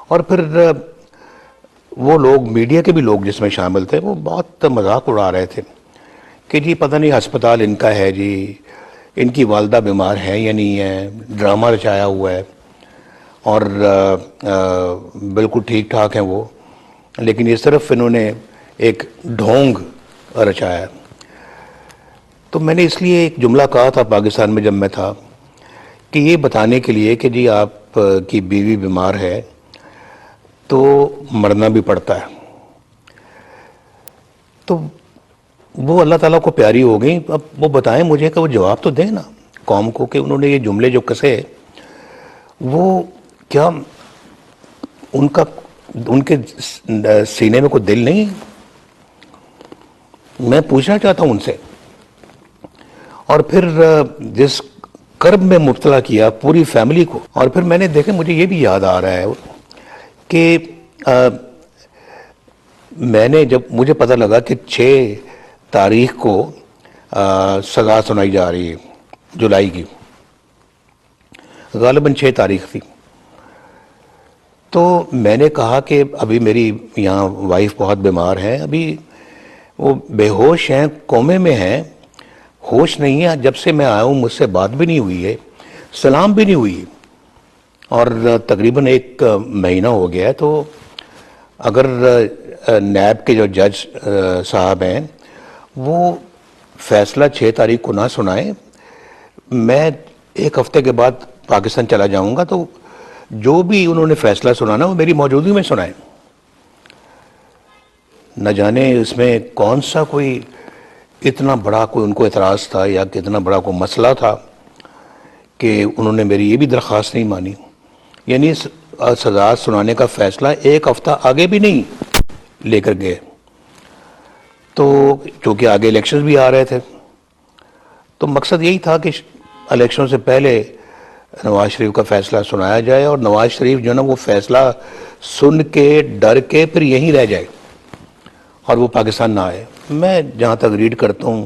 اور پھر وہ لوگ میڈیا کے بھی لوگ جس میں شامل تھے وہ بہت مذاق اڑا رہے تھے کہ جی پتہ نہیں ہسپتال ان کا ہے جی، ان کی والدہ بیمار ہے یا نہیں ہے، ڈرامہ رچایا ہوا ہے اور بالکل ٹھیک ٹھاک ہیں وہ، لیکن یہ صرف انہوں نے ایک ڈھونگ رچایا ہے۔ تو میں نے اس لیے ایک جملہ کہا تھا پاکستان میں جب میں تھا کہ یہ بتانے کے لیے کہ جی آپ کی بیوی بیمار ہے تو مرنا بھی پڑتا ہے، تو وہ اللہ تعالیٰ کو پیاری ہو گئی۔ اب وہ بتائیں مجھے کہ وہ جواب تو دیں نا قوم کو کہ انہوں نے یہ جملے جو کسے وہ کیا ان کے سینے میں کوئی دل نہیں ہے؟ میں پوچھنا چاہتا ہوں ان سے۔ اور پھر جس کرب میں مبتلا کیا پوری فیملی کو، اور پھر میں نے دیکھا مجھے یہ بھی یاد آ رہا ہے کہ میں نے جب مجھے پتہ لگا کہ 6 تاریخ کو سزا سنائی جا رہی ہے جولائی کی، غالباً 6 تاریخ تھی، تو میں نے کہا کہ ابھی میری یہاں وائف بہت بیمار ہے، ابھی وہ بے ہوش ہیں، کومے میں ہیں، ہوش نہیں ہے، جب سے میں آیا ہوں مجھ سے بات بھی نہیں ہوئی ہے، سلام بھی نہیں ہوئی، اور تقریباً 1 مہینہ ہو گیا ہے۔ تو اگر نیب کے جو جج صاحب ہیں وہ فیصلہ 6 تاریخ کو نہ سنائیں، میں 1 ہفتے کے بعد پاکستان چلا جاؤں گا، تو جو بھی انہوں نے فیصلہ سنانا وہ میری موجودگی میں سنائیں۔ نہ جانے اس میں کون سا کوئی اتنا بڑا کوئی ان کو اعتراض تھا یا کتنا بڑا کوئی مسئلہ تھا کہ انہوں نے میری یہ بھی درخواست نہیں مانی، یعنی سزا سنانے کا فیصلہ 1 ہفتہ آگے بھی نہیں لے کر گئے۔ تو چونکہ آگے الیکشنز بھی آ رہے تھے، تو مقصد یہی تھا کہ الیکشن سے پہلے نواز شریف کا فیصلہ سنایا جائے، اور نواز شریف جو ہے نا وہ فیصلہ سن کے ڈر کے پھر یہیں رہ جائے اور وہ پاکستان نہ آئے۔ میں جہاں تک ریڈ کرتا ہوں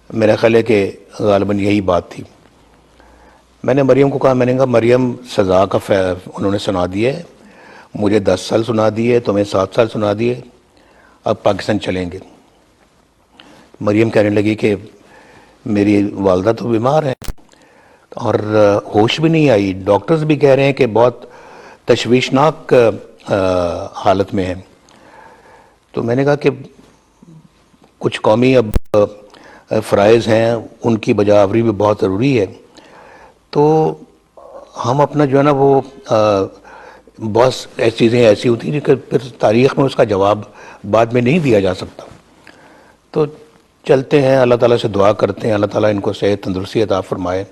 میرا خیال ہے کہ غالباً یہی بات تھی۔ میں نے مریم کو کہا، میں نے کہا مریم سزا کا انہوں نے سنا دیا ہے، مجھے 10 سال سنا دیے، تمہیں 7 سال سنا دیے، اب پاکستان چلیں گے۔ مریم کہنے لگی کہ میری والدہ تو بیمار ہے اور ہوش بھی نہیں آئی، ڈاکٹرز بھی کہہ رہے ہیں کہ بہت تشویشناک حالت میں ہے۔ تو میں نے کہا کہ کچھ قومی اب فرائض ہیں، ان کی بجاوری بھی بہت ضروری ہے، تو ہم اپنا جو ہے نا وہ بہت ایسی چیزیں ایسی ہوتی ہیں کہ پھر تاریخ میں اس کا جواب بعد میں نہیں دیا جا سکتا، تو چلتے ہیں، اللہ تعالیٰ سے دعا کرتے ہیں اللہ تعالیٰ ان کو صحت تندرستی عطا فرمائے۔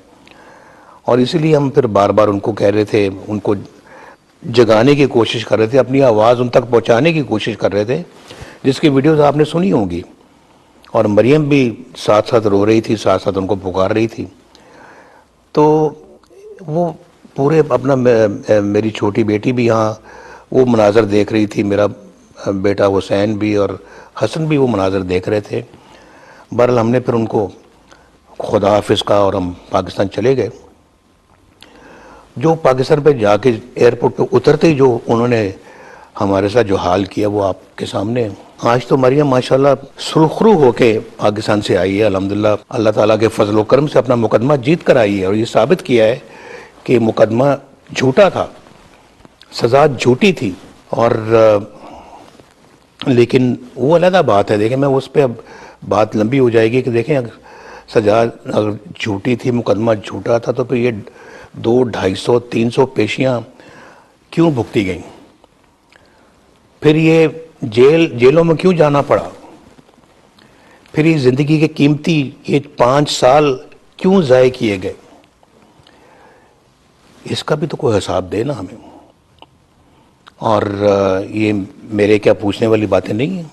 اور اسی لیے ہم پھر بار بار ان کو کہہ رہے تھے، ان کو جگانے کی کوشش کر رہے تھے، اپنی آواز ان تک پہنچانے کی کوشش کر رہے تھے، جس کی ویڈیوز آپ نے سنی ہوں گی، اور مریم بھی ساتھ ساتھ رو رہی تھی، ساتھ ساتھ ان کو پکار رہی تھی۔ تو وہ پورے اپنا میری چھوٹی بیٹی بھی یہاں وہ مناظر دیکھ رہی تھی، میرا بیٹا حسین بھی اور حسن بھی وہ مناظر دیکھ رہے تھے۔ بہرحال ہم نے پھر ان کو خدا حافظ کہا اور ہم پاکستان چلے گئے۔ جو پاکستان پہ جا کے ایئرپورٹ پہ اترتے ہی جو انہوں نے ہمارے ساتھ جو حال کیا وہ آپ کے سامنے ہے۔ آج تو مریم ماشاءاللہ سرخرو ہو کے پاکستان سے آئی ہے، الحمدللہ اللہ تعالیٰ کے فضل و کرم سے اپنا مقدمہ جیت کر آئی ہے، اور یہ ثابت کیا ہے کہ مقدمہ جھوٹا تھا، سزا جھوٹی تھی، اور لیکن وہ علیحدہ بات ہے۔ دیکھیں میں اس پہ اب بات لمبی ہو جائے گی کہ دیکھیں سزا اگر جھوٹی تھی، مقدمہ جھوٹا تھا، تو پھر یہ 200، 250، 300 پیشیاں کیوں بھگتی گئیں؟ پھر یہ جیلوں میں کیوں جانا پڑا؟ پھر یہ زندگی کے قیمتی یہ 5 سال کیوں ضائع کیے گئے؟ اس کا بھی تو کوئی حساب دے نا ہمیں۔ اور یہ میرے کیا پوچھنے والی باتیں نہیں ہیں؟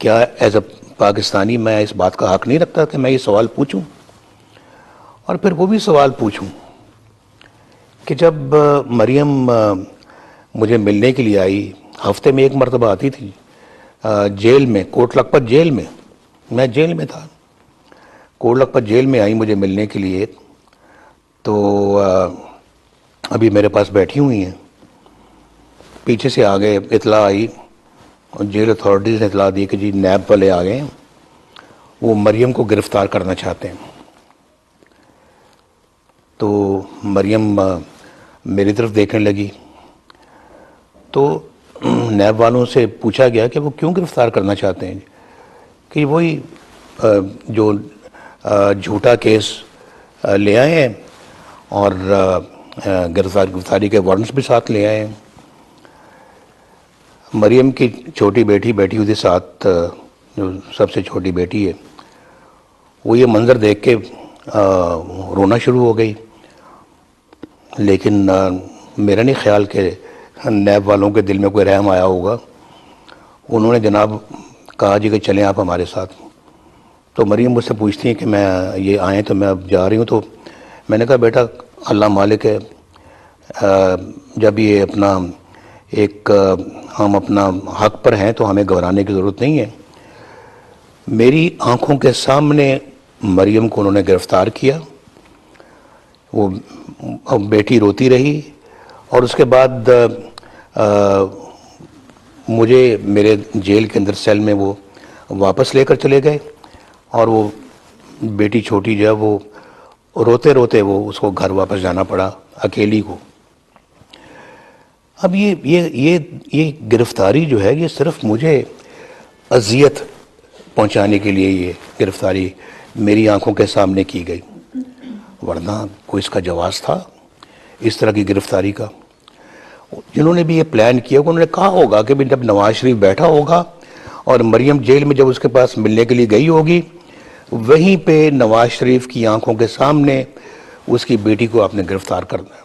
کیا ایز اے پاکستانی میں اس بات کا حق نہیں رکھتا کہ میں یہ سوال پوچھوں؟ اور پھر وہ بھی سوال پوچھوں کہ جب مریم مجھے ملنے کے لیے آئی، ہفتے میں 1 مرتبہ آتی تھی، جیل میں، کوٹ لکھپت جیل میں جیل میں تھا، کوٹ لکھپت جیل میں آئی مجھے ملنے کے لیے، تو ابھی میرے پاس بیٹھی ہوئی ہیں، پیچھے سے آگے اطلاع آئی اور جیل اتھارٹیز نے اطلاع دی کہ جی نیب والے آ گئے ہیں، وہ مریم کو گرفتار کرنا چاہتے ہیں۔ تو مریم میری طرف دیکھنے لگی، تو نیب والوں سے پوچھا گیا کہ وہ کیوں گرفتار کرنا چاہتے ہیں، کہ وہی جو جھوٹا کیس لے آئے ہیں اور گرفتاری کے وارنٹس بھی ساتھ لے آئے ہیں۔ مریم کی چھوٹی بیٹی بیٹھی ہوئی تھی ساتھ، جو سب سے چھوٹی بیٹی ہے، وہ یہ منظر دیکھ کے رونا شروع ہو گئی، لیکن میرا نہیں خیال کہ نیب والوں کے دل میں کوئی رحم آیا ہوگا۔ انہوں نے جناب کہا جی کہ چلیں آپ ہمارے ساتھ۔ تو مریم مجھ سے پوچھتی ہیں کہ میں یہ آئیں تو میں اب جا رہی ہوں، تو میں نے کہا بیٹا اللہ مالک ہے، جب یہ اپنا ایک ہم اپنا حق پر ہیں تو ہمیں گھبرانے کی ضرورت نہیں ہے۔ میری آنکھوں کے سامنے مریم کو انہوں نے گرفتار کیا، وہ بیٹی روتی رہی، اور اس کے بعد مجھے میرے جیل کے اندر سیل میں وہ واپس لے کر چلے گئے، اور وہ بیٹی چھوٹی جو ہے وہ روتے روتے وہ اس کو گھر واپس جانا پڑا اکیلی کو۔ اب یہ گرفتاری جو ہے یہ صرف مجھے اذیت پہنچانے کے لیے یہ گرفتاری میری آنکھوں کے سامنے کی گئی، ورنہ کوئی اس کا جواز تھا اس طرح کی گرفتاری کا؟ جنہوں نے بھی یہ پلان کیا انہوں نے کہا ہوگا کہ جب نواز شریف بیٹھا ہوگا اور مریم جیل میں جب اس کے پاس ملنے کے لیے گئی ہوگی، وہیں پہ نواز شریف کی آنکھوں کے سامنے اس کی بیٹی کو آپ نے گرفتار کرنا ہے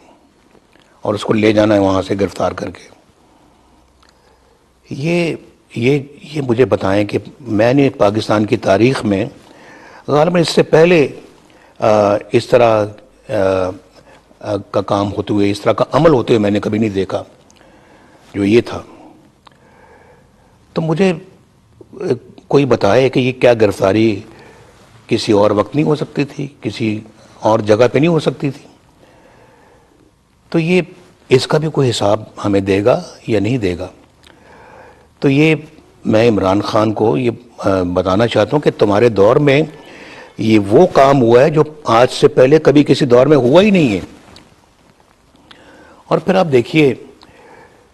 اور اس کو لے جانا ہے وہاں سے گرفتار کر کے۔ یہ مجھے بتائیں کہ میں نے پاکستان کی تاریخ میں غالباً اس سے پہلے اس طرح کا کام ہوتے ہوئے، اس طرح کا عمل ہوتے ہوئے میں نے کبھی نہیں دیکھا جو یہ تھا۔ تو مجھے کوئی بتائے کہ یہ کیا گرفتاری کسی اور وقت نہیں ہو سکتی تھی، کسی اور جگہ پہ نہیں ہو سکتی تھی؟ تو یہ اس کا بھی کوئی حساب ہمیں دے گا یا نہیں دے گا؟ تو یہ میں عمران خان کو یہ بتانا چاہتا ہوں کہ تمہارے دور میں یہ وہ کام ہوا ہے جو آج سے پہلے کبھی کسی دور میں ہوا ہی نہیں ہے۔ اور پھر آپ دیکھیے،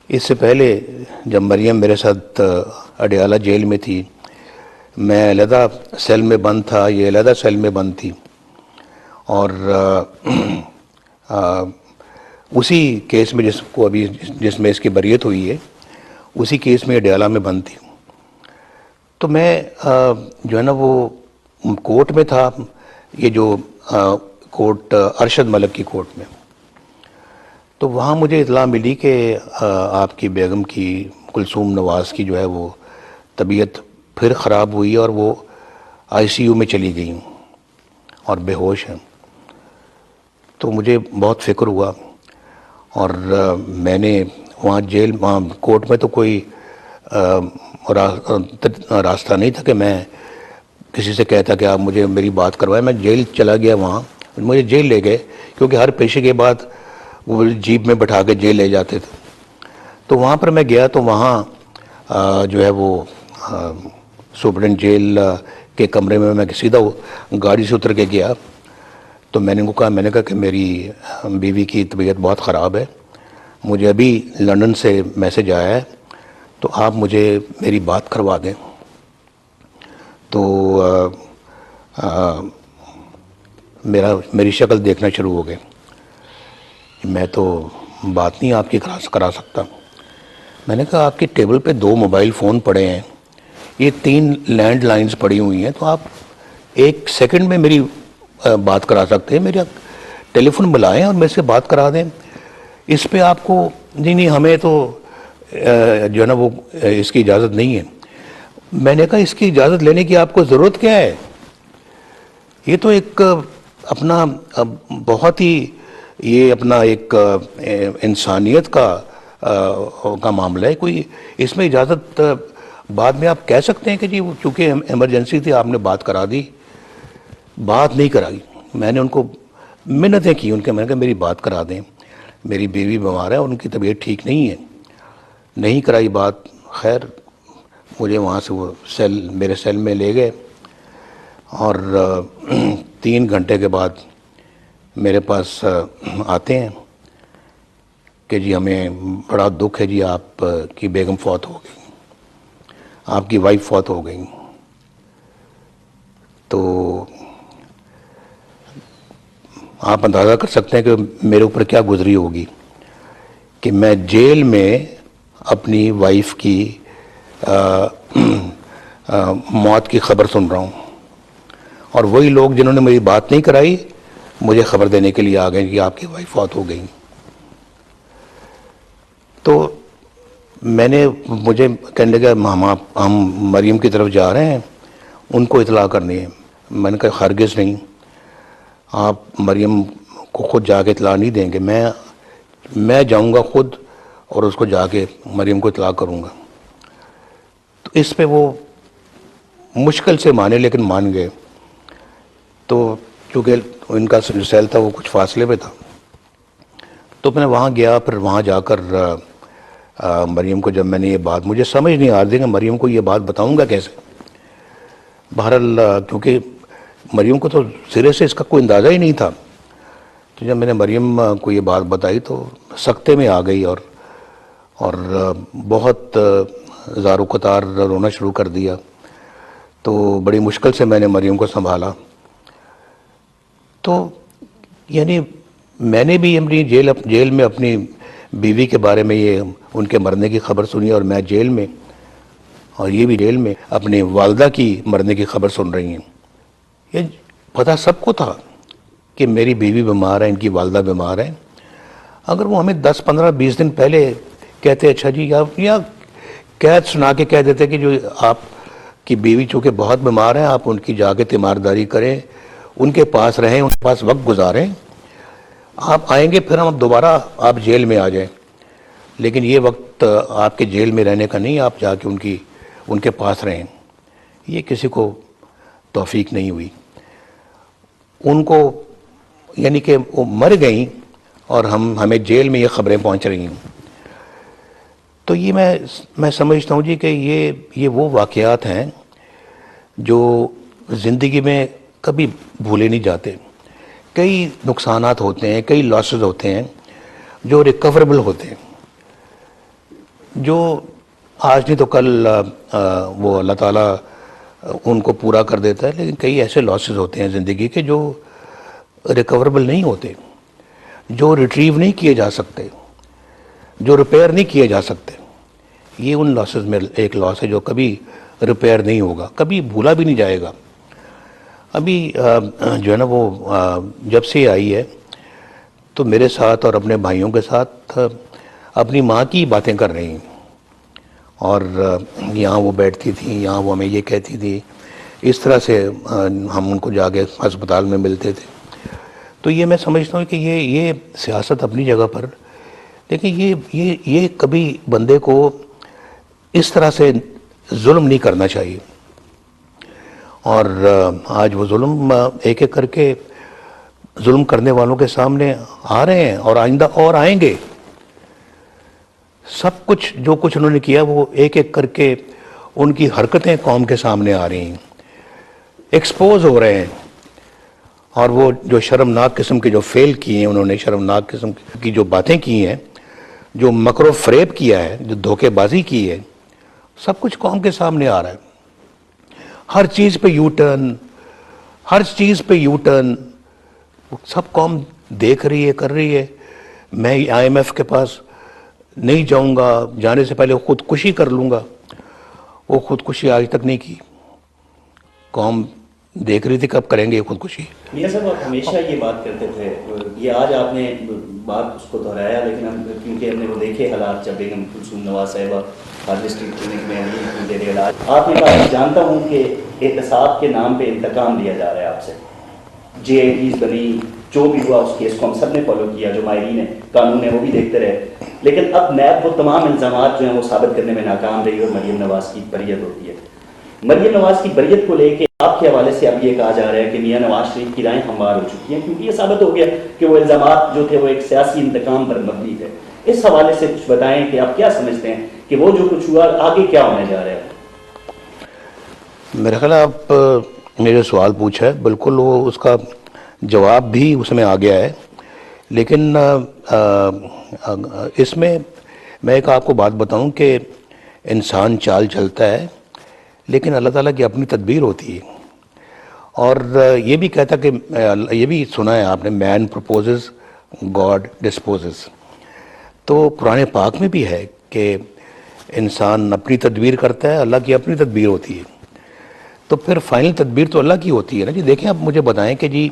اس سے پہلے جب مریم میرے ساتھ اڈیالہ جیل میں تھی، میں علیحدہ سیل میں بند تھا، یہ علیحدہ سیل میں بند تھی، اور اسی کیس میں جس میں اس کی بریت ہوئی ہے، اسی کیس میں اڈیالہ میں بند تھی۔ تو میں جو ہے نا وہ کورٹ میں تھا، یہ جو کورٹ ارشد ملک کی کورٹ میں، تو وہاں مجھے اطلاع ملی کہ آپ کی بیگم کی کلثوم نواز کی جو ہے وہ طبیعت پھر خراب ہوئی اور وہ آئی سی یو میں چلی گئی اور بے ہوش ہیں۔ تو مجھے بہت فکر ہوا، اور میں نے وہاں کورٹ میں تو کوئی راستہ نہیں تھا کہ میں کسی سے کہتا کہ آپ مجھے میری بات کروائیں۔ میں جیل چلا گیا، وہاں مجھے جیل لے گئے، کیونکہ ہر پیشے کے بعد وہ جیپ میں بٹھا کے جیل لے جاتے تھے۔ تو وہاں پر میں گیا تو وہاں جو ہے وہ سپرڈنٹ جیل کے کمرے میں میں سیدھا گاڑی سے اتر کے گیا، تو میں نے ان کو کہا کہ میری بیوی کی طبیعت بہت خراب ہے، مجھے ابھی لندن سے میسج آیا ہے، تو آپ مجھے میری بات کروا دیں۔ تو میری شکل دیکھنا شروع ہو گئے، میں تو بات نہیں آپ کی کرا سکتا۔ میں نے کہا آپ کی ٹیبل پہ 2 موبائل فون پڑے ہیں، یہ 3 لینڈ لائنز پڑی ہوئی ہیں، تو آپ 1 سیکنڈ میں میری بات کرا سکتے ہیں، میرا ٹیلی فون بلائیں اور میرے سے بات کرا دیں۔ اس پہ آپ کو نہیں ہمیں تو جو ہے نا وہ اس کی اجازت نہیں ہے۔ میں نے کہا اس کی اجازت لینے کی آپ کو ضرورت کیا ہے؟ یہ تو ایک اپنا بہت ہی یہ اپنا ایک انسانیت کا معاملہ ہے، کوئی اس میں اجازت بعد میں آپ کہہ سکتے ہیں کہ جی چونکہ ایمرجنسی تھی آپ نے بات کرا دی، بات نہیں کرائی۔ میں نے ان کو منتیں کی، میں نے کہا میری بات کرا دیں، میری بیوی بیمار ہے، ان کی طبیعت ٹھیک نہیں ہے۔ نہیں کرائی بات. خیر مجھے وہاں سے وہ میرے سیل میں لے گئے اور 3 گھنٹے کے بعد میرے پاس آتے ہیں کہ جی ہمیں بڑا دکھ ہے جی، آپ کی بیگم فوت ہو گئی، آپ کی وائف فوت ہو گئی. تو آپ اندازہ کر سکتے ہیں کہ میرے اوپر کیا گزری ہوگی کہ میں جیل میں اپنی وائف کی موت کی خبر سن رہا ہوں، اور وہی لوگ جنہوں نے میری بات نہیں کرائی مجھے خبر دینے کے لیے آ گئے کہ آپ کی وائف فوت ہو گئی. تو مجھے کہنے لگا ہم مریم کی طرف جا رہے ہیں، ان کو اطلاع کرنی ہے. میں نے کہا ہرگز نہیں، آپ مریم کو خود جا کے اطلاع نہیں دیں گے، میں جاؤں گا خود اور اس کو جا کے مریم کو اطلاع کروں گا. تو اس پہ وہ مشکل سے مانے، لیکن مان گئے. تو چونکہ ان کا جو سیل تھا وہ کچھ فاصلے پہ تھا، تو میں وہاں گیا. پھر وہاں جا کر مریم کو جب میں نے یہ بات، مجھے سمجھ نہیں آ رہی کہ مریم کو یہ بات بتاؤں گا کیسے. بہرحال کیونکہ مریم کو تو سرے سے اس کا کوئی اندازہ ہی نہیں تھا، تو جب میں نے مریم کو یہ بات بتائی تو سکتے میں آ گئی اور بہت زار و قطار رونا شروع کر دیا. تو بڑی مشکل سے میں نے مریم کو سنبھالا. تو یعنی میں نے بھی اپنی جیل میں اپنی بیوی کے بارے میں یہ ان کے مرنے کی خبر سنی، اور میں جیل میں، اور یہ بھی جیل میں اپنی والدہ کی مرنے کی خبر سن رہی ہیں. یہ پتہ سب کو تھا کہ میری بیوی بیمار ہے، ان کی والدہ بیمار ہے. اگر وہ ہمیں 10 15 20 دن پہلے کہتے اچھا جی، یا قید سنا کے کہہ دیتے کہ جو آپ کی بیوی چونکہ بہت بیمار ہیں، آپ ان کی جا کے تیمارداری کریں، ان کے پاس رہیں، ان کے پاس وقت گزاریں، آپ آئیں گے پھر ہم دوبارہ آپ جیل میں آ جائیں. لیکن یہ وقت آپ کے جیل میں رہنے کا نہیں، آپ جا کے ان کے پاس رہیں. یہ کسی کو توفیق نہیں ہوئی. ان کو یعنی کہ وہ مر گئیں اور ہمیں جیل میں یہ خبریں پہنچ رہی ہیں. تو یہ میں سمجھتا ہوں جی کہ یہ وہ واقعات ہیں جو زندگی میں کبھی بھولے نہیں جاتے. کئی نقصانات ہوتے ہیں، کئی لاسز ہوتے ہیں جو ریکوربل ہوتے ہیں، جو آج نہیں تو کل وہ اللہ تعالیٰ ان کو پورا کر دیتا ہے. لیکن کئی ایسے لاسز ہوتے ہیں زندگی کے جو ریکوربل نہیں ہوتے، جو ریٹریو نہیں کیے جا سکتے، جو ریپیئر نہیں کیے جا سکتے. یہ ان لاسز میں ایک لاس ہے جو کبھی ریپیئر نہیں ہوگا، کبھی بھولا بھی نہیں جائے گا. ابھی جو ہے نا وہ جب سے آئی ہے تو میرے ساتھ اور اپنے بھائیوں کے ساتھ اپنی ماں کی باتیں کر رہی ہیں، اور یہاں وہ بیٹھتی تھیں، یہاں وہ ہمیں یہ کہتی تھی، اس طرح سے ہم ان کو جا کے ہسپتال میں ملتے تھے. تو یہ میں سمجھتا ہوں کہ یہ سیاست اپنی جگہ پر، لیکن یہ کبھی بندے کو اس طرح سے ظلم نہیں کرنا چاہیے. اور آج وہ ظلم ایک ایک کر کے ظلم کرنے والوں کے سامنے آ رہے ہیں، اور آئندہ اور آئیں گے. سب کچھ جو کچھ انہوں نے کیا وہ ایک ایک کر کے ان کی حرکتیں قوم کے سامنے آ رہی ہیں، ایکسپوز ہو رہے ہیں. اور وہ جو شرمناک قسم کے جو فیل کیے ہیں انہوں نے، شرمناک قسم کی جو باتیں کی ہیں، جو مکر و فریب کیا ہے، جو دھوکے بازی کی ہے، سب کچھ قوم کے سامنے آ رہا ہے. ہر چیز پہ یو ٹرن، ہر چیز پہ یو ٹرن، سب قوم دیکھ رہی ہے، کر رہی ہے. میں IMF کے پاس نہیں جاؤں گا، جانے سے پہلے خودکشی کر لوں گا. وہ خودکشی آج تک نہیں کی. قوم دیکھ رہی تھی کب کریں گے یہ خودکشی. میاں صاحب آپ ہمیشہ یہ بات کرتے تھے، یہ آج آپ نے بات اس کو دہرایا، لیکن کیونکہ ہم نے وہ دیکھے حالات جب بیگم کلثوم نواز صاحبہ ہارڈ ڈسٹرکٹ کلینک میں دے رہے علاج، آپ نے کہا جانتا ہوں کہ احتساب کے نام پہ انتقام لیا جا رہا ہے آپ سے. JIDs بنی، جو بھی ہوا اس کیس کو ہم سب نے فالو کیا، جو ماہرین ہیں قانون ہے وہ بھی دیکھتے رہے. لیکن اب نیب وہ تمام الزامات جو ہیں وہ ثابت کرنے میں ناکام رہی اور مریم نواز کی بریت ہوتی ہے. مریم نواز کی بریت کو لے کے آپ کے حوالے سے اب یہ کہا جا رہا ہے کہ میاں نواز شریف کی رائیں ہموار ہو چکی ہیں، کیونکہ یہ ثابت ہو گیا کہ وہ الزامات جو تھے وہ ایک سیاسی انتقام پر مبنی تھے. اس حوالے سے کچھ بتائیں کہ آپ کیا سمجھتے ہیں کہ کہ وہ جو کچھ ہوا آگے کیا ہونے جا رہا ہے؟ میرا خیال ہے آپ نے جو سوال پوچھا ہے بالکل وہ اس کا جواب بھی اس میں آ گیا ہے، لیکن اس میں ایک آپ کو بات بتاؤں کہ انسان چال چلتا ہے لیکن اللہ تعالیٰ کی اپنی تدبیر ہوتی ہے، اور یہ بھی کہتا کہ یہ بھی سنا ہے آپ نے، مین پروپوزز گاڈ ڈسپوزز، تو قرآن پاک میں بھی ہے کہ انسان اپنی تدبیر کرتا ہے، اللہ کی اپنی تدبیر ہوتی ہے، تو پھر فائنل تدبیر تو اللہ کی ہوتی ہے نا جی۔ دیکھیں اب مجھے بتائیں کہ جی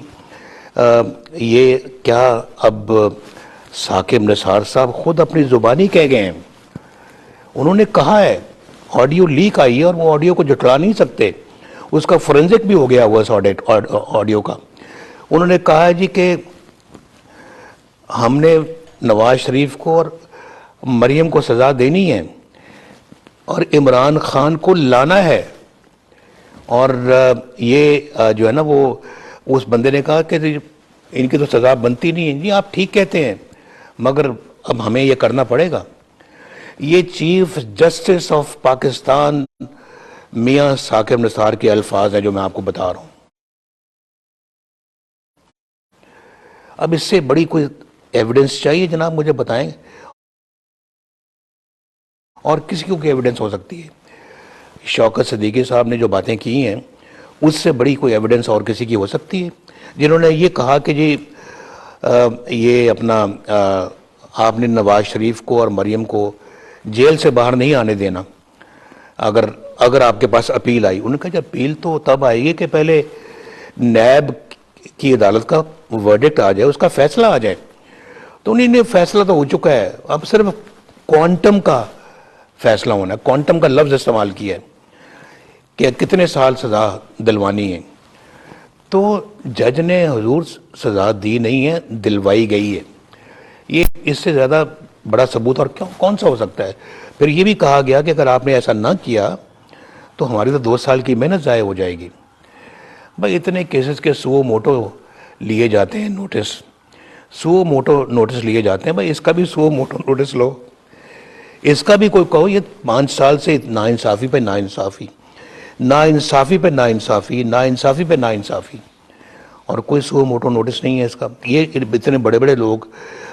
یہ کیا اب ثاقب نثار صاحب خود اپنی زبانی کہہ گئے ہیں، انہوں نے کہا ہے، آڈیو لیک آئی ہے اور وہ آڈیو کو جھٹلا نہیں سکتے، اس کا فورنزک بھی ہو گیا ہوا اس آڈیو کا۔ انہوں نے کہا ہے جی کہ ہم نے نواز شریف کو اور مریم کو سزا دینی ہے اور عمران خان کو لانا ہے، اور یہ جو ہے نا وہ اس بندے نے کہا کہ ان کی تو سزا بنتی نہیں ہے۔ جی آپ ٹھیک کہتے ہیں مگر اب ہمیں یہ کرنا پڑے گا۔ یہ چیف جسٹس آف پاکستان میاں ثاقب نثار کے الفاظ ہیں جو میں آپ کو بتا رہا ہوں۔ اب اس سے بڑی کوئی ایویڈنس چاہیے جناب، مجھے بتائیں، اور کسی کو کوئی ایویڈنس ہو سکتی ہے؟ شوکت صدیقی صاحب نے جو باتیں کی ہیں اس سے بڑی کوئی ایویڈنس اور کسی کی ہو سکتی ہے؟ جنہوں نے یہ کہا کہ جی یہ اپنا آپ نے نواز شریف کو اور مریم کو جیل سے باہر نہیں آنے دینا اگر آپ کے پاس اپیل آئی۔ انہوں نے کہا جی اپیل تو تب آئے گی کہ پہلے نیب کی عدالت کا ورڈکٹ آ جائے، اس کا فیصلہ آ جائے۔ تو انہیں نے فیصلہ تو ہو چکا ہے، اب صرف کوانٹم کا فیصلہ ہونا ہے۔ کوانٹم کا لفظ استعمال کیا ہے کہ کتنے سال سزا دلوانی ہے، تو جج نے حضور سزا دی نہیں ہے، دلوائی گئی ہے۔ یہ اس سے زیادہ بڑا ثبوت اور کون سا ہو سکتا ہے؟ پھر یہ بھی کہا گیا کہ اگر آپ نے ایسا نہ کیا تو ہماری تو 2 سال کی محنت ضائع ہو جائے گی۔ بھائی اتنے کیسز کے سو موٹو لیے جاتے ہیں، سو موٹو نوٹس لیے جاتے ہیں، بھائی اس کا بھی سو موٹو نوٹس لو، اس کا بھی کوئی کہو۔ یہ 5 سال سے ناانصافی پہ ناانصافی، ناانصافی پہ ناانصافی، ناانصافی پہ ناانصافی، اور کوئی سو موٹو نوٹس نہیں ہے اس کا۔ یہ اتنے بڑے بڑے لوگ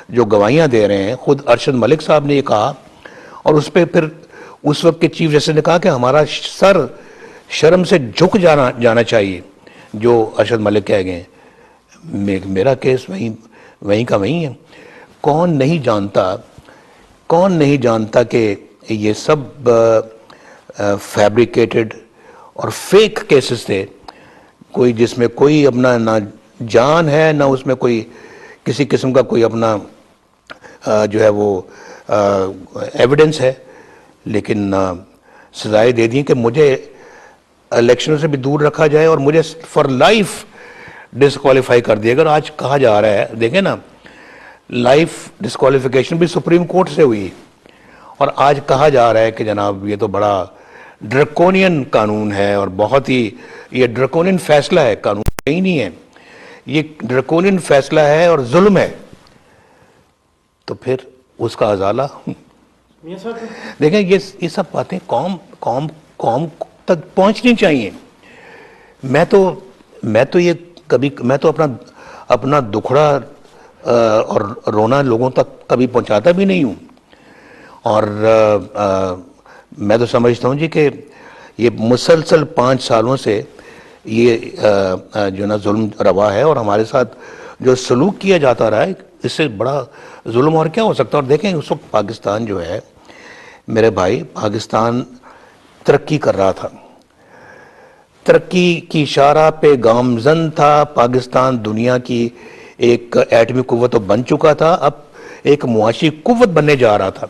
جو گواہیاں دے رہے ہیں، خود ارشد ملک صاحب نے یہ کہا، اور اس پہ پھر اس وقت کے چیف جسٹس نے کہا کہ ہمارا سر شرم سے جھک جانا چاہیے جو ارشد ملک کہہ گئے ہیں۔ میرا کیس وہیں کا وہیں ہے۔ کون نہیں جانتا کہ یہ سب فیبریکیٹڈ اور فیک کیسز تھے، کوئی جس میں کوئی اپنا نہ جان ہے نہ اس میں کوئی کسی قسم کا کوئی اپنا جو ہے وہ ایویڈنس ہے، لیکن سزائیں دے دیں کہ مجھے الیکشنوں سے بھی دور رکھا جائے اور مجھے فار لائف ڈسکوالیفائی کر دیا۔ اگر آج کہا جا رہا ہے، دیکھیں نا، لائف ڈسکوالیفیکیشن بھی سپریم کورٹ سے ہوئی، اور آج کہا جا رہا ہے کہ جناب یہ تو بڑا ڈرکونین قانون ہے اور بہت ہی یہ ڈرکونین فیصلہ ہے، قانون کہیں نہیں ہے، یہ ڈرکونین فیصلہ ہے اور ظلم ہے، تو پھر اس کا ازالہ۔ دیکھیں یہ سب باتیں قوم تک پہنچنی چاہیے۔ میں تو یہ کبھی میں تو اپنا دکھڑا اور رونا لوگوں تک کبھی پہنچاتا بھی نہیں ہوں، اور میں تو سمجھتا ہوں جی کہ یہ مسلسل 5 سالوں سے یہ جو نا ظلم روا ہے، اور ہمارے ساتھ جو سلوک کیا جاتا رہا ہے، اس سے بڑا ظلم اور کیا ہو سکتا ہے؟ اور دیکھیں اس وقت پاکستان جو ہے میرے بھائی، پاکستان ترقی کر رہا تھا، ترقی کی شارہ پہ گامزن تھا، پاکستان دنیا کی ایک ایٹمی قوت تو بن چکا تھا، اب ایک معاشی قوت بننے جا رہا تھا۔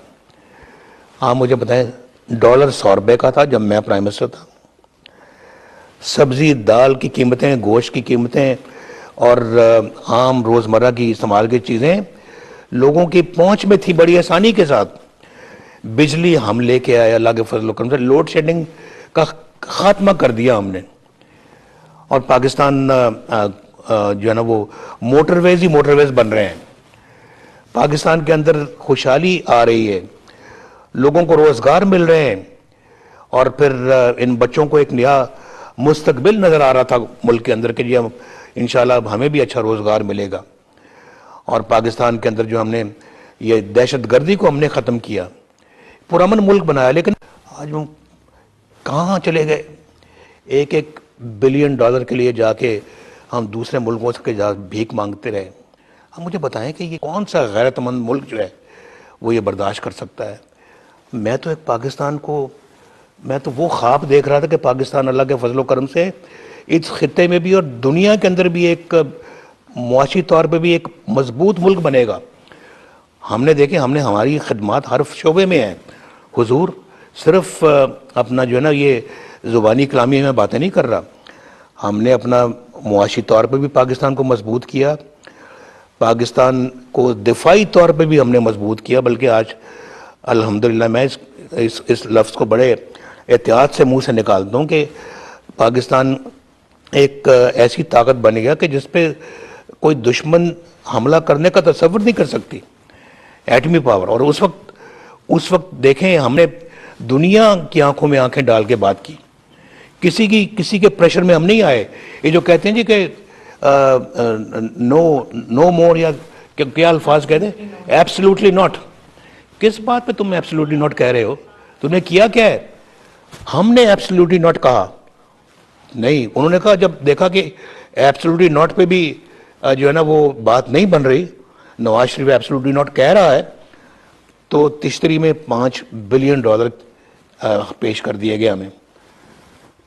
آپ مجھے بتائیں، ڈالر 100 روپے کا تھا جب میں پرائم منسٹر تھا، سبزی دال کی قیمتیں، گوشت کی قیمتیں اور عام روزمرہ کی استعمال کی چیزیں لوگوں کی پہنچ میں تھی بڑی آسانی کے ساتھ۔ بجلی ہم لے کے آئے اللہ کے فضل و کرم سے، لوڈ شیڈنگ کا خاتمہ کر دیا ہم نے، اور پاکستان جو ہے نا وہ موٹر ویز بن رہے ہیں، پاکستان کے اندر خوشحالی آ رہی ہے، لوگوں کو روزگار مل رہے ہیں، اور پھر ان بچوں کو ایک نیا مستقبل نظر آ رہا تھا ملک کے اندر کہ جی انشاءاللہ ہمیں بھی اچھا روزگار ملے گا، اور پاکستان کے اندر جو ہم نے یہ دہشت گردی کو ہم نے ختم کیا، پرامن ملک بنایا، لیکن آج ہم کہاں چلے گئے؟ ایک بلین ڈالر کے لیے جا کے ہم دوسرے ملکوں سے جا بھیک مانگتے رہے۔ اب مجھے بتائیں کہ یہ کون سا غیرت مند ملک جو ہے وہ یہ برداشت کر سکتا ہے؟ میں تو ایک پاکستان کو، میں تو وہ خواب دیکھ رہا تھا کہ پاکستان اللہ کے فضل و کرم سے اس خطے میں بھی اور دنیا کے اندر بھی ایک معاشی طور پہ بھی ایک مضبوط ملک بنے گا۔ ہم نے دیکھیں، ہم نے ہماری خدمات ہر شعبے میں ہیں حضور، صرف اپنا جو ہے نا یہ زبانی کلامی میں باتیں نہیں کر رہا، ہم نے اپنا معاشی طور پہ بھی پاکستان کو مضبوط کیا، پاکستان کو دفاعی طور پہ بھی ہم نے مضبوط کیا، بلکہ آج الحمدللہ میں اس لفظ کو بڑے احتیاط سے منہ سے نکالتا ہوں کہ پاکستان ایک ایسی طاقت بن گیا کہ جس پہ کوئی دشمن حملہ کرنے کا تصور نہیں کر سکتی، ایٹمی پاور۔ اور اس وقت دیکھیں ہم نے دنیا کی آنکھوں میں آنکھیں ڈال کے بات کی، کسی کے پریشر میں ہم نہیں آئے۔ یہ جو کہتے ہیں جی کہ نو مور، یا کیا الفاظ کہتے ہیں، ایبسلیوٹلی ناٹ، کس بات پہ تم ایبسلیوٹلی ناٹ کہہ رہے ہو؟ تم نے کیا کیا ہے؟ ہم نے ایبسلیوٹلی ناٹ کہا نہیں، انہوں نے کہا جب دیکھا کہ ایبسلیوٹلی ناٹ پہ بھی جو ہے نا وہ بات نہیں بن رہی، نواز شریف ایبسلیوٹلی ناٹ کہہ رہا ہے، تو تشتری میں $5 بلین پیش کر دیے گئے ہمیں۔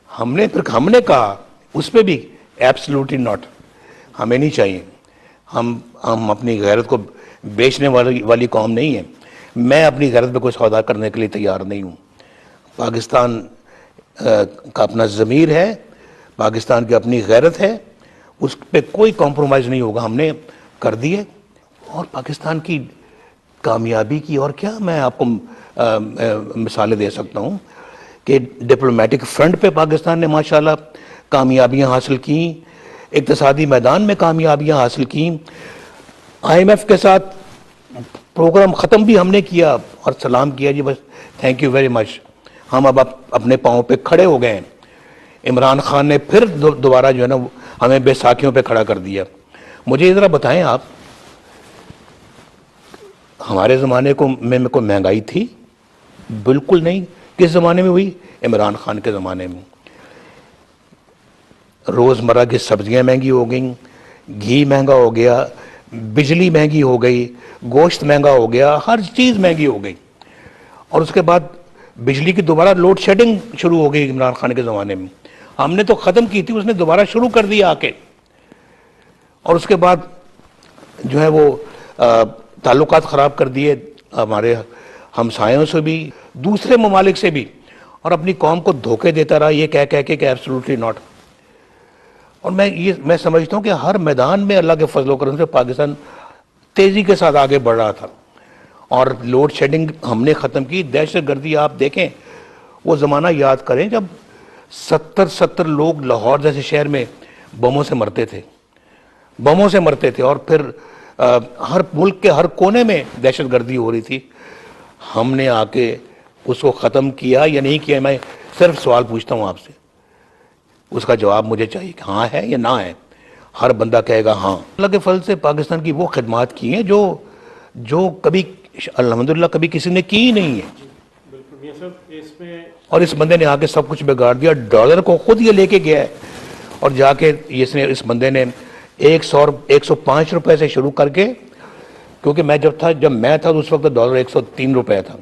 ہم نے کہا اس پہ بھی ایبسلیوٹلی ناٹ، ہمیں نہیں چاہیے، ہم اپنی غیرت کو بیچنے والی قوم نہیں ہے۔ میں اپنی غیرت پہ کوئی سودا کرنے کے لیے تیار نہیں ہوں۔ پاکستان کا اپنا ضمیر ہے، پاکستان کی اپنی غیرت ہے، اس پہ کوئی کمپرومائز نہیں ہوگا، ہم نے کر دیے۔ اور پاکستان کی کامیابی کی اور کیا میں آپ کو مثالیں دے سکتا ہوں کہ ڈپلومیٹک فرنٹ پہ پاکستان نے ماشاءاللہ کامیابیاں حاصل کی، اقتصادی میدان میں کامیابیاں حاصل کی، IMF کے ساتھ پروگرام ختم بھی ہم نے کیا اور سلام کیا، جی بس تھینک یو ویری مچ، ہم اب اپنے پاؤں پہ کھڑے ہو گئے ہیں۔ عمران خان نے پھر دوبارہ جو ہے نا ہمیں بیساکھیوں پہ کھڑا کر دیا۔ مجھے ذرا بتائیں آپ، ہمارے زمانے میں کوئی مہنگائی تھی؟ بالکل نہیں۔ کس زمانے میں ہوئی؟ عمران خان کے زمانے میں۔ روزمرہ کی سبزیاں مہنگی ہو گئیں، گھی مہنگا ہو گیا، بجلی مہنگی ہو گئی، گوشت مہنگا ہو گیا، ہر چیز مہنگی ہو گئی۔ اور اس کے بعد بجلی کی دوبارہ لوڈ شیڈنگ شروع ہو گئی عمران خان کے زمانے میں، ہم نے تو ختم کی تھی، اس نے دوبارہ شروع کر دیا آ کے۔ اور اس کے بعد جو ہے وہ تعلقات خراب کر دیے ہمارے ہمسایوں سے بھی، دوسرے ممالک سے بھی، اور اپنی قوم کو دھوکے دیتا رہا یہ کہہ کے کہ ایبسلیوٹلی ناٹ۔ اور میں سمجھتا ہوں کہ ہر میدان میں اللہ کے فضل و کرم سے پاکستان تیزی کے ساتھ آگے بڑھ رہا تھا، اور لوڈ شیڈنگ ہم نے ختم کی۔ دہشت گردی آپ دیکھیں، وہ زمانہ یاد کریں جب 70 لوگ لاہور جیسے شہر میں بموں سے مرتے تھے، اور پھر ہر ملک کے ہر کونے میں دہشت گردی ہو رہی تھی۔ ہم نے آ کے اس کو ختم کیا یا نہیں کیا؟ میں صرف سوال پوچھتا ہوں آپ سے، اس کا جواب مجھے چاہیے کہ ہاں ہے یا نہ ہے۔ ہر بندہ کہے گا ہاں۔ اللہ کے فضل سے پاکستان کی وہ خدمات کی ہیں جو کبھی الحمدللہ کبھی کسی نے کی ہی نہیں ہے۔ اور اس بندے نے آ کے سب کچھ بگاڑ دیا، ڈالر کو خود یہ لے کے گیا ہے، اور جا کے اس بندے نے 105 روپے سے شروع کر کے، کیونکہ جب میں تھا تو اس وقت ڈالر 103 روپے تھا،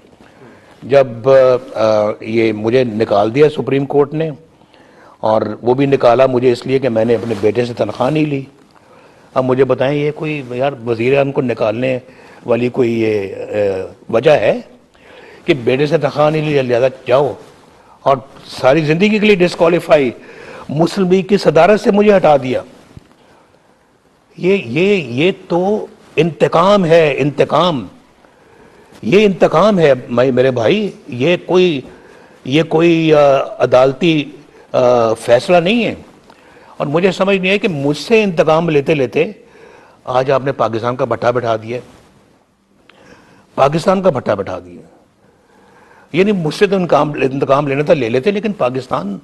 جب یہ مجھے نکال دیا سپریم کورٹ نے، اور وہ بھی نکالا مجھے اس لیے کہ میں نے اپنے بیٹے سے تنخواہ نہیں لی۔ اب مجھے بتائیں یہ کوئی یار وزیر اعظم کو نکالنے والی کوئی یہ وجہ ہے کہ بیٹے سے تنخواہ نہیں لی، لہذا جاؤ، اور ساری زندگی کے لیے ڈسکوالیفائی، مسلم لیگ کی صدارت سے مجھے ہٹا دیا۔ یہ تو انتقام ہے، یہ انتقام ہے میرے بھائی، یہ کوئی عدالتی فیصلہ نہیں ہے۔ اور مجھے سمجھ نہیں ہے کہ مجھ سے انتقام لیتے لیتے آج آپ نے پاکستان کا بٹھا بٹھا دیا، یعنی مجھ سے تو انتقام لینا تھا لے لیتے، لیکن پاکستان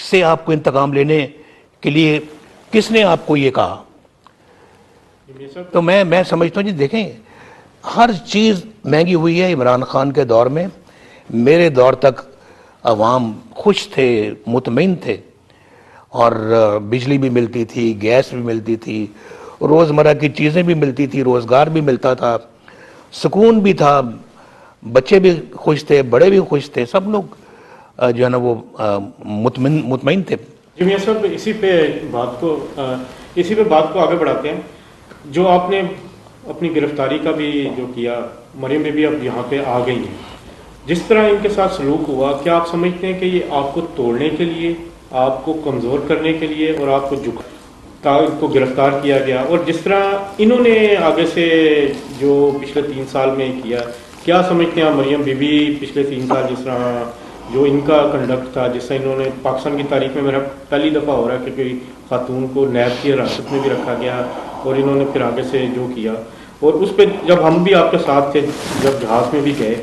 سے آپ کو انتقام لینے کے لیے کس نے آپ کو یہ کہا؟ تو میں سمجھتا ہوں جی دیکھیں ہر چیز مہنگی ہوئی ہے. عمران خان کے دور میں میرے دور تک عوام خوش تھے، مطمئن تھے، اور بجلی بھی ملتی تھی، گیس بھی ملتی تھی، روزمرہ کی چیزیں بھی ملتی تھی، روزگار بھی ملتا تھا، سکون بھی تھا، بچے بھی خوش تھے، بڑے بھی خوش تھے، سب لوگ جو ہے نا وہ مطمئن تھے. جی میاں صاحب اسی پہ بات کو آگے بڑھاتے ہیں. جو آپ نے اپنی گرفتاری کا بھی جو کیا، مریم بی بی اب یہاں پہ آ گئی ہیں، جس طرح ان کے ساتھ سلوک ہوا، کیا آپ سمجھتے ہیں کہ یہ آپ کو توڑنے کے لیے، آپ کو کمزور کرنے کے لیے اور آپ کو کو گرفتار کیا گیا، اور جس طرح انہوں نے آگے سے جو پچھلے 3 سال میں کیا، کیا سمجھتے ہیں آپ مریم بی بی پچھلے 3 سال جس طرح جو ان کا کنڈکٹ تھا، جس طرح انہوں نے پاکستان کی تاریخ میں میرا پہلی دفعہ ہو رہا ہے کہ کوئی خاتون کو نیب کی حراست میں بھی رکھا گیا، اور انہوں نے پھر آگے سے جو کیا، اور اس پہ جب ہم بھی آپ کے ساتھ تھے، جب جہاز میں بھی گئے،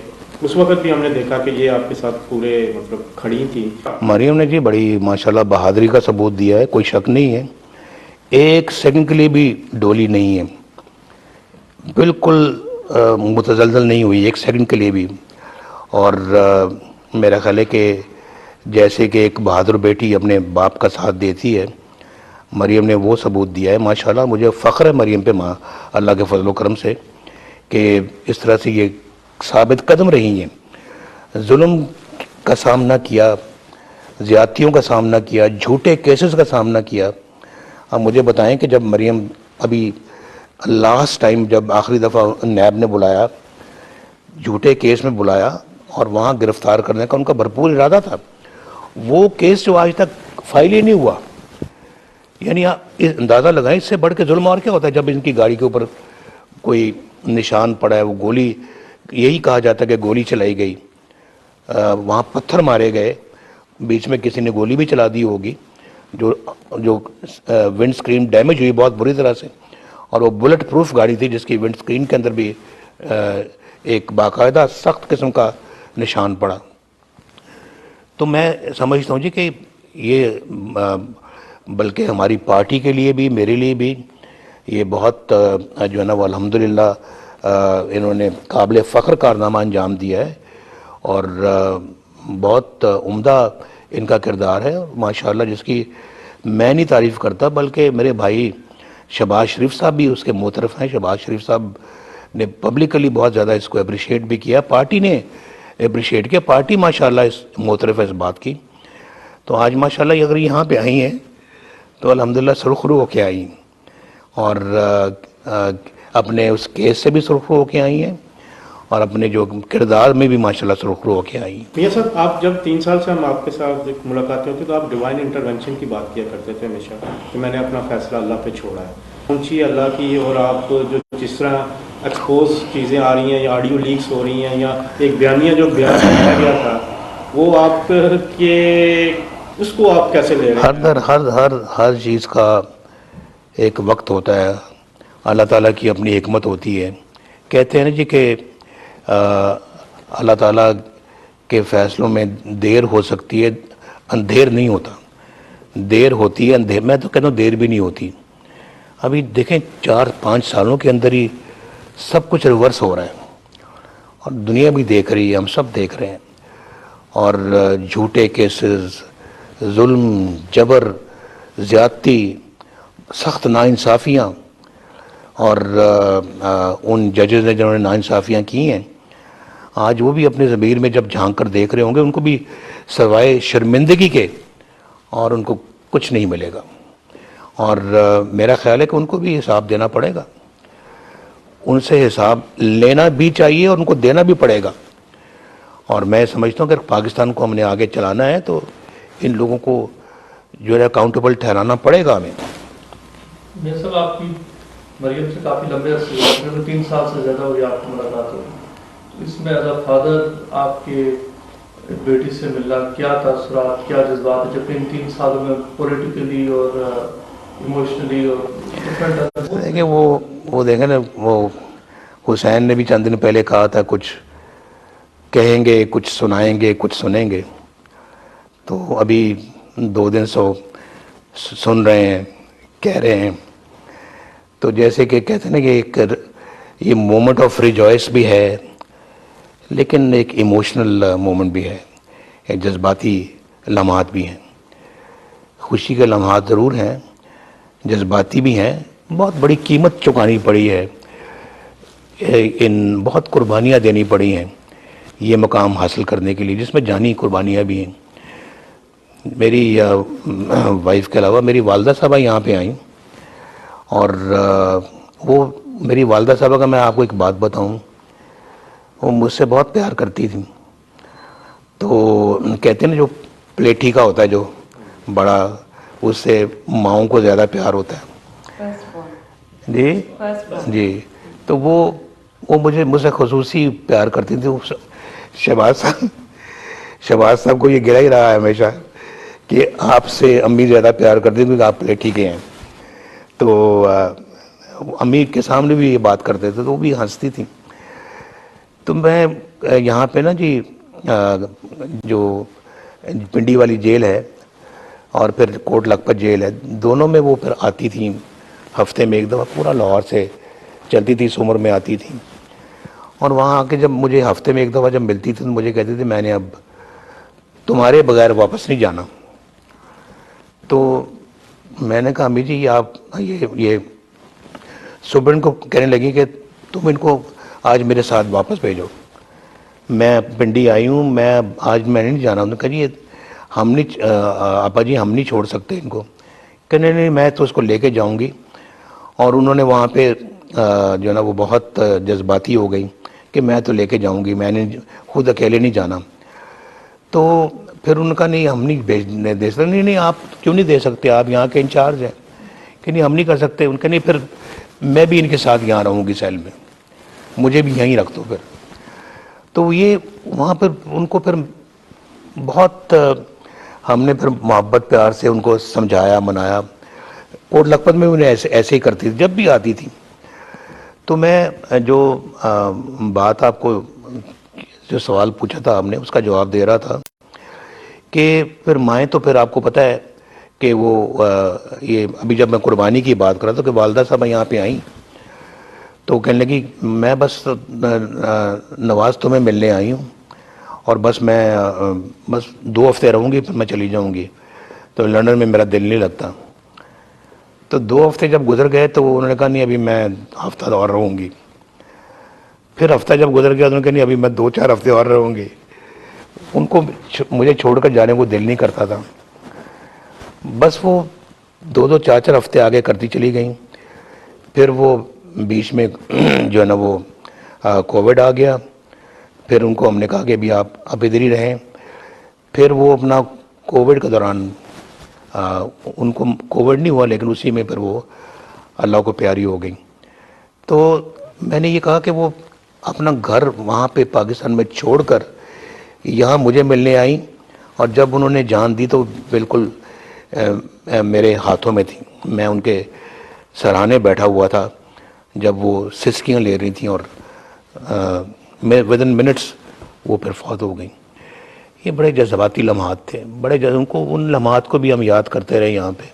اس وقت بھی ہم نے دیکھا کہ یہ آپ کے ساتھ پورے مطلب کھڑی تھی. مریم نے جی بڑی ماشاءاللہ بہادری کا ثبوت دیا ہے، کوئی شک نہیں ہے. ایک سیکنڈ کے لیے بھی ڈولی نہیں ہے، بالکل متزلزل نہیں ہوئی ایک سیکنڈ کے لیے بھی. اور میرا خیال ہے کہ جیسے کہ ایک بہادر بیٹی اپنے باپ کا ساتھ دیتی ہے، مریم نے وہ ثبوت دیا ہے. ماشاءاللہ مجھے فخر ہے مریم پہ، اللہ کے فضل و کرم سے، کہ اس طرح سے یہ ثابت قدم رہی ہیں. ظلم کا سامنا کیا، زیادتیوں کا سامنا کیا، جھوٹے کیسز کا سامنا کیا. اب مجھے بتائیں کہ جب مریم ابھی لاسٹ ٹائم جب آخری دفعہ نیب نے بلایا، جھوٹے کیس میں بلایا اور وہاں گرفتار کرنے کا ان کا بھرپور ارادہ تھا، وہ کیس جو آج تک فائل ہی نہیں ہوا. یعنی آپ اندازہ لگائیں اس سے بڑھ کے ظلم اور کیا ہوتا ہے. جب ان کی گاڑی کے اوپر کوئی نشان پڑا ہے، وہ گولی، یہی کہا جاتا ہے کہ گولی چلائی گئی، وہاں پتھر مارے گئے، بیچ میں کسی نے گولی بھی چلا دی ہوگی، جو ونڈ سکرین ڈیمیج ہوئی بہت بری طرح سے، اور وہ بلٹ پروف گاڑی تھی جس کی ونڈ سکرین کے اندر بھی ایک باقاعدہ سخت قسم کا نشان پڑا. تو میں سمجھتا ہوں جی کہ یہ بلکہ ہماری پارٹی کے لیے بھی، میرے لیے بھی یہ بہت جو ہے نا وہ الحمدللہ انہوں نے قابل فخر کارنامہ انجام دیا ہے، اور بہت عمدہ ان کا کردار ہے ماشاءاللہ، جس کی میں نہیں تعریف کرتا بلکہ میرے بھائی شہباز شریف صاحب بھی اس کے معترف ہیں. شہباز شریف صاحب نے پبلکلی بہت زیادہ اس کو اپریشیٹ بھی کیا، پارٹی نے اپریشیٹ کیا، پارٹی ماشاءاللہ اس معترف ہے اس بات کی. تو آج ماشاءاللہ اگر یہاں پہ آئی ہیں تو الحمدللہ سرخرو ہو کے آئی ہیں، اور اپنے اس کیس سے بھی سرخرو ہو کے آئی ہیں، اور اپنے جو کردار میں بھی ماشاءاللہ سرخرو ہو کے آئی ہیں. میاں صاحب آپ جب 3 سال سے ہم آپ کے ساتھ ملاقاتیں ہوتی تو آپ ڈیوائن انٹرونشن کی بات کیا کرتے تھے ہمیشہ، کہ میں نے اپنا فیصلہ اللہ پہ چھوڑا ہے. پہنچی اللہ کی، اور آپ جو جس طرح ایکسپوز چیزیں آ رہی ہیں یا آڈیو لیکس ہو رہی ہیں، یا ایک بیانیہ جو بیان کیا گیا تھا، وہ آپ کے اس کو آپ کیسے لے رہے ہیں؟ ہر چیز کا ایک وقت ہوتا ہے، اللہ تعالیٰ کی اپنی حکمت ہوتی ہے. کہتے ہیں نا جی کہ اللہ تعالیٰ کے فیصلوں میں دیر ہو سکتی ہے، اندھیر نہیں ہوتا. دیر ہوتی ہے، اندھیر، میں تو کہتا ہوں دیر بھی نہیں ہوتی. ابھی دیکھیں 4-5 سالوں کے اندر ہی سب کچھ ریورس ہو رہا ہے، اور دنیا بھی دیکھ رہی ہے، ہم سب دیکھ رہے ہیں. اور جھوٹے کیسز، ظلم، جبر، زیادتی، سخت ناانصافیاں، اور ان ججز نے جنہوں نے ناانصافیاں کی ہیں، آج وہ بھی اپنے ضمیر میں جب جھانک کر دیکھ رہے ہوں گے، ان کو بھی سوائے شرمندگی کے اور ان کو کچھ نہیں ملے گا. اور میرا خیال ہے کہ ان کو بھی حساب دینا پڑے گا، ان سے حساب لینا بھی چاہیے اور ان کو دینا بھی پڑے گا. اور میں سمجھتا ہوں کہ پاکستان کو ہم نے آگے چلانا ہے تو ان لوگوں کو جو ہے اکاؤنٹیبل ٹھہرانا پڑے گا ہمیں. میاں صاحب آپ کی مریم سے کافی لمبے عرصے تقریباً 3 سال سے زیادہ ہوئی آپ کی ملاقات ہوئی. اس میں ایز اے فادر آپ کے بیٹی سے ملنا، کیا تاثرات، کیا جذبات، جبکہ ان 3 سالوں میں پولیٹیکلی اور ایموشنلی اور دیکھیں وہ دیکھیں نا، وہ حسین نے بھی چند دن پہلے کہا تھا کچھ کہیں گے کچھ سنائیں گے کچھ سنیں گے. تو ابھی 2 دن سن رہے ہیں کہہ رہے ہیں. تو جیسے کہ کہتے ہیں نا کہ ایک یہ مومنٹ آف ریجوائس بھی ہے لیکن ایک ایموشنل مومنٹ بھی ہے, ایک جذباتی لمحات بھی ہیں. خوشی کے لمحات ضرور ہیں, جذباتی بھی ہیں. بہت بڑی قیمت چکانی پڑی ہے, ان بہت قربانیاں دینی پڑی ہیں یہ مقام حاصل کرنے کے لیے, جس میں جانی قربانیاں بھی ہیں. میری وائف کے علاوہ میری والدہ صاحبہ یہاں پہ آئیں, اور وہ میری والدہ صاحبہ کا میں آپ کو ایک بات بتاؤں, وہ مجھ سے بہت پیار کرتی تھیں. تو کہتے ہیں نا جو پلیٹھی کا ہوتا ہے جو بڑا, اس سے ماؤں کو زیادہ پیار ہوتا ہے. جی جی, تو وہ مجھ سے خصوصی پیار کرتی تھی. شہباز صاحب کو یہ گرا ہی رہا ہے ہمیشہ کہ آپ سے امی زیادہ پیار کرتی کیونکہ آپ پلیٹھی کے ہیں. تو امی کے سامنے بھی یہ بات کرتے تھے تو وہ بھی ہنستی تھیں. تو میں یہاں پہ نا جی جو پنڈی والی جیل ہے اور پھر کوٹ لکھپت جیل ہے, دونوں میں وہ پھر آتی تھیں ہفتے میں ایک دفعہ. پورا لاہور سے چلتی تھی, سمر میں آتی تھیں, اور وہاں آ کے جب مجھے ہفتے میں ایک دفعہ جب ملتی تھی تو مجھے کہتی تھی میں نے اب تمہارے بغیر واپس نہیں جانا. تو میں نے کہا امی جی آپ یہ صبح ان کو کہنے لگی کہ تم ان کو آج میرے ساتھ واپس بھیجو, میں پنڈی آئی ہوں, میں آج میں نہیں جانا. انہوں نے کہا جی ہم نہیں آپا جی ہم نہیں چھوڑ سکتے ان کو. کہ نہیں میں تو اس کو لے کے جاؤں گی. اور انہوں نے وہاں پہ جو ہے نا وہ بہت جذباتی ہو گئی کہ میں تو لے کے جاؤں گی, میں نے خود اکیلے نہیں جانا. تو پھر ان کا نہیں ہم نہیں بھیجنے دے سکتے. نہیں آپ کیوں نہیں دے سکتے, آپ یہاں کے انچارج ہیں. کہ نہیں ہم نہیں کر سکتے. ان کے نہیں پھر میں بھی ان کے ساتھ یہاں رہوں گی سیل میں, مجھے بھی یہیں رکھ دو پھر. تو یہ وہاں پر ان کو پھر بہت ہم نے پھر محبت پیار سے ان کو سمجھایا منایا. کوٹ لکھپت میں انہیں ایسے ہی کرتی تھی جب بھی آتی تھی. تو میں جو بات آپ کو جو سوال پوچھا تھا آپ نے اس کا جواب دے رہا تھا کہ پھر مائیں تو پھر آپ کو پتہ ہے کہ وہ یہ ابھی جب میں قربانی کی بات کر رہا تھا کہ والدہ صاحب یہاں پہ آئیں تو کہنے لگی میں بس نواز تمہیں ملنے آئی ہوں اور بس 2 ہفتے رہوں گی پھر میں چلی جاؤں گی. تو لندن میں میرا دل نہیں لگتا. تو 2 ہفتے جب گزر گئے تو انہوں نے کہا نہیں ابھی میں ہفتہ اور رہوں گی. پھر ہفتہ جب گزر گیا انہوں نے کہا نہیں ابھی میں 2-4 ہفتے اور رہوں گی. ان کو مجھے چھوڑ کر جانے کو دل نہیں کرتا تھا. بس وہ 2-4 ہفتے آگے کرتی چلی گئیں. پھر وہ بیچ میں جو ہے نا وہ کووڈ آ گیا. پھر ان کو ہم نے کہا کہ ابھی آپ ادھر ہی رہیں. پھر وہ اپنا کووڈ کے دوران ان کو کووڈ نہیں ہوا لیکن اسی میں پھر وہ اللہ کو پیاری ہو گئی. تو میں نے یہ کہا کہ وہ اپنا گھر وہاں پہ پاکستان میں چھوڑ کر یہاں مجھے ملنے آئیں, اور جب انہوں نے جان دی تو بالکل میرے ہاتھوں میں تھی. میں ان کے سراہانے بیٹھا ہوا تھا جب وہ سسکیاں لے رہی تھیں, اور میں ودن منٹس وہ پھر فوت ہو گئیں. یہ بڑے جذباتی لمحات تھے, ان کو ان لمحات کو بھی ہم یاد کرتے رہے. یہاں پہ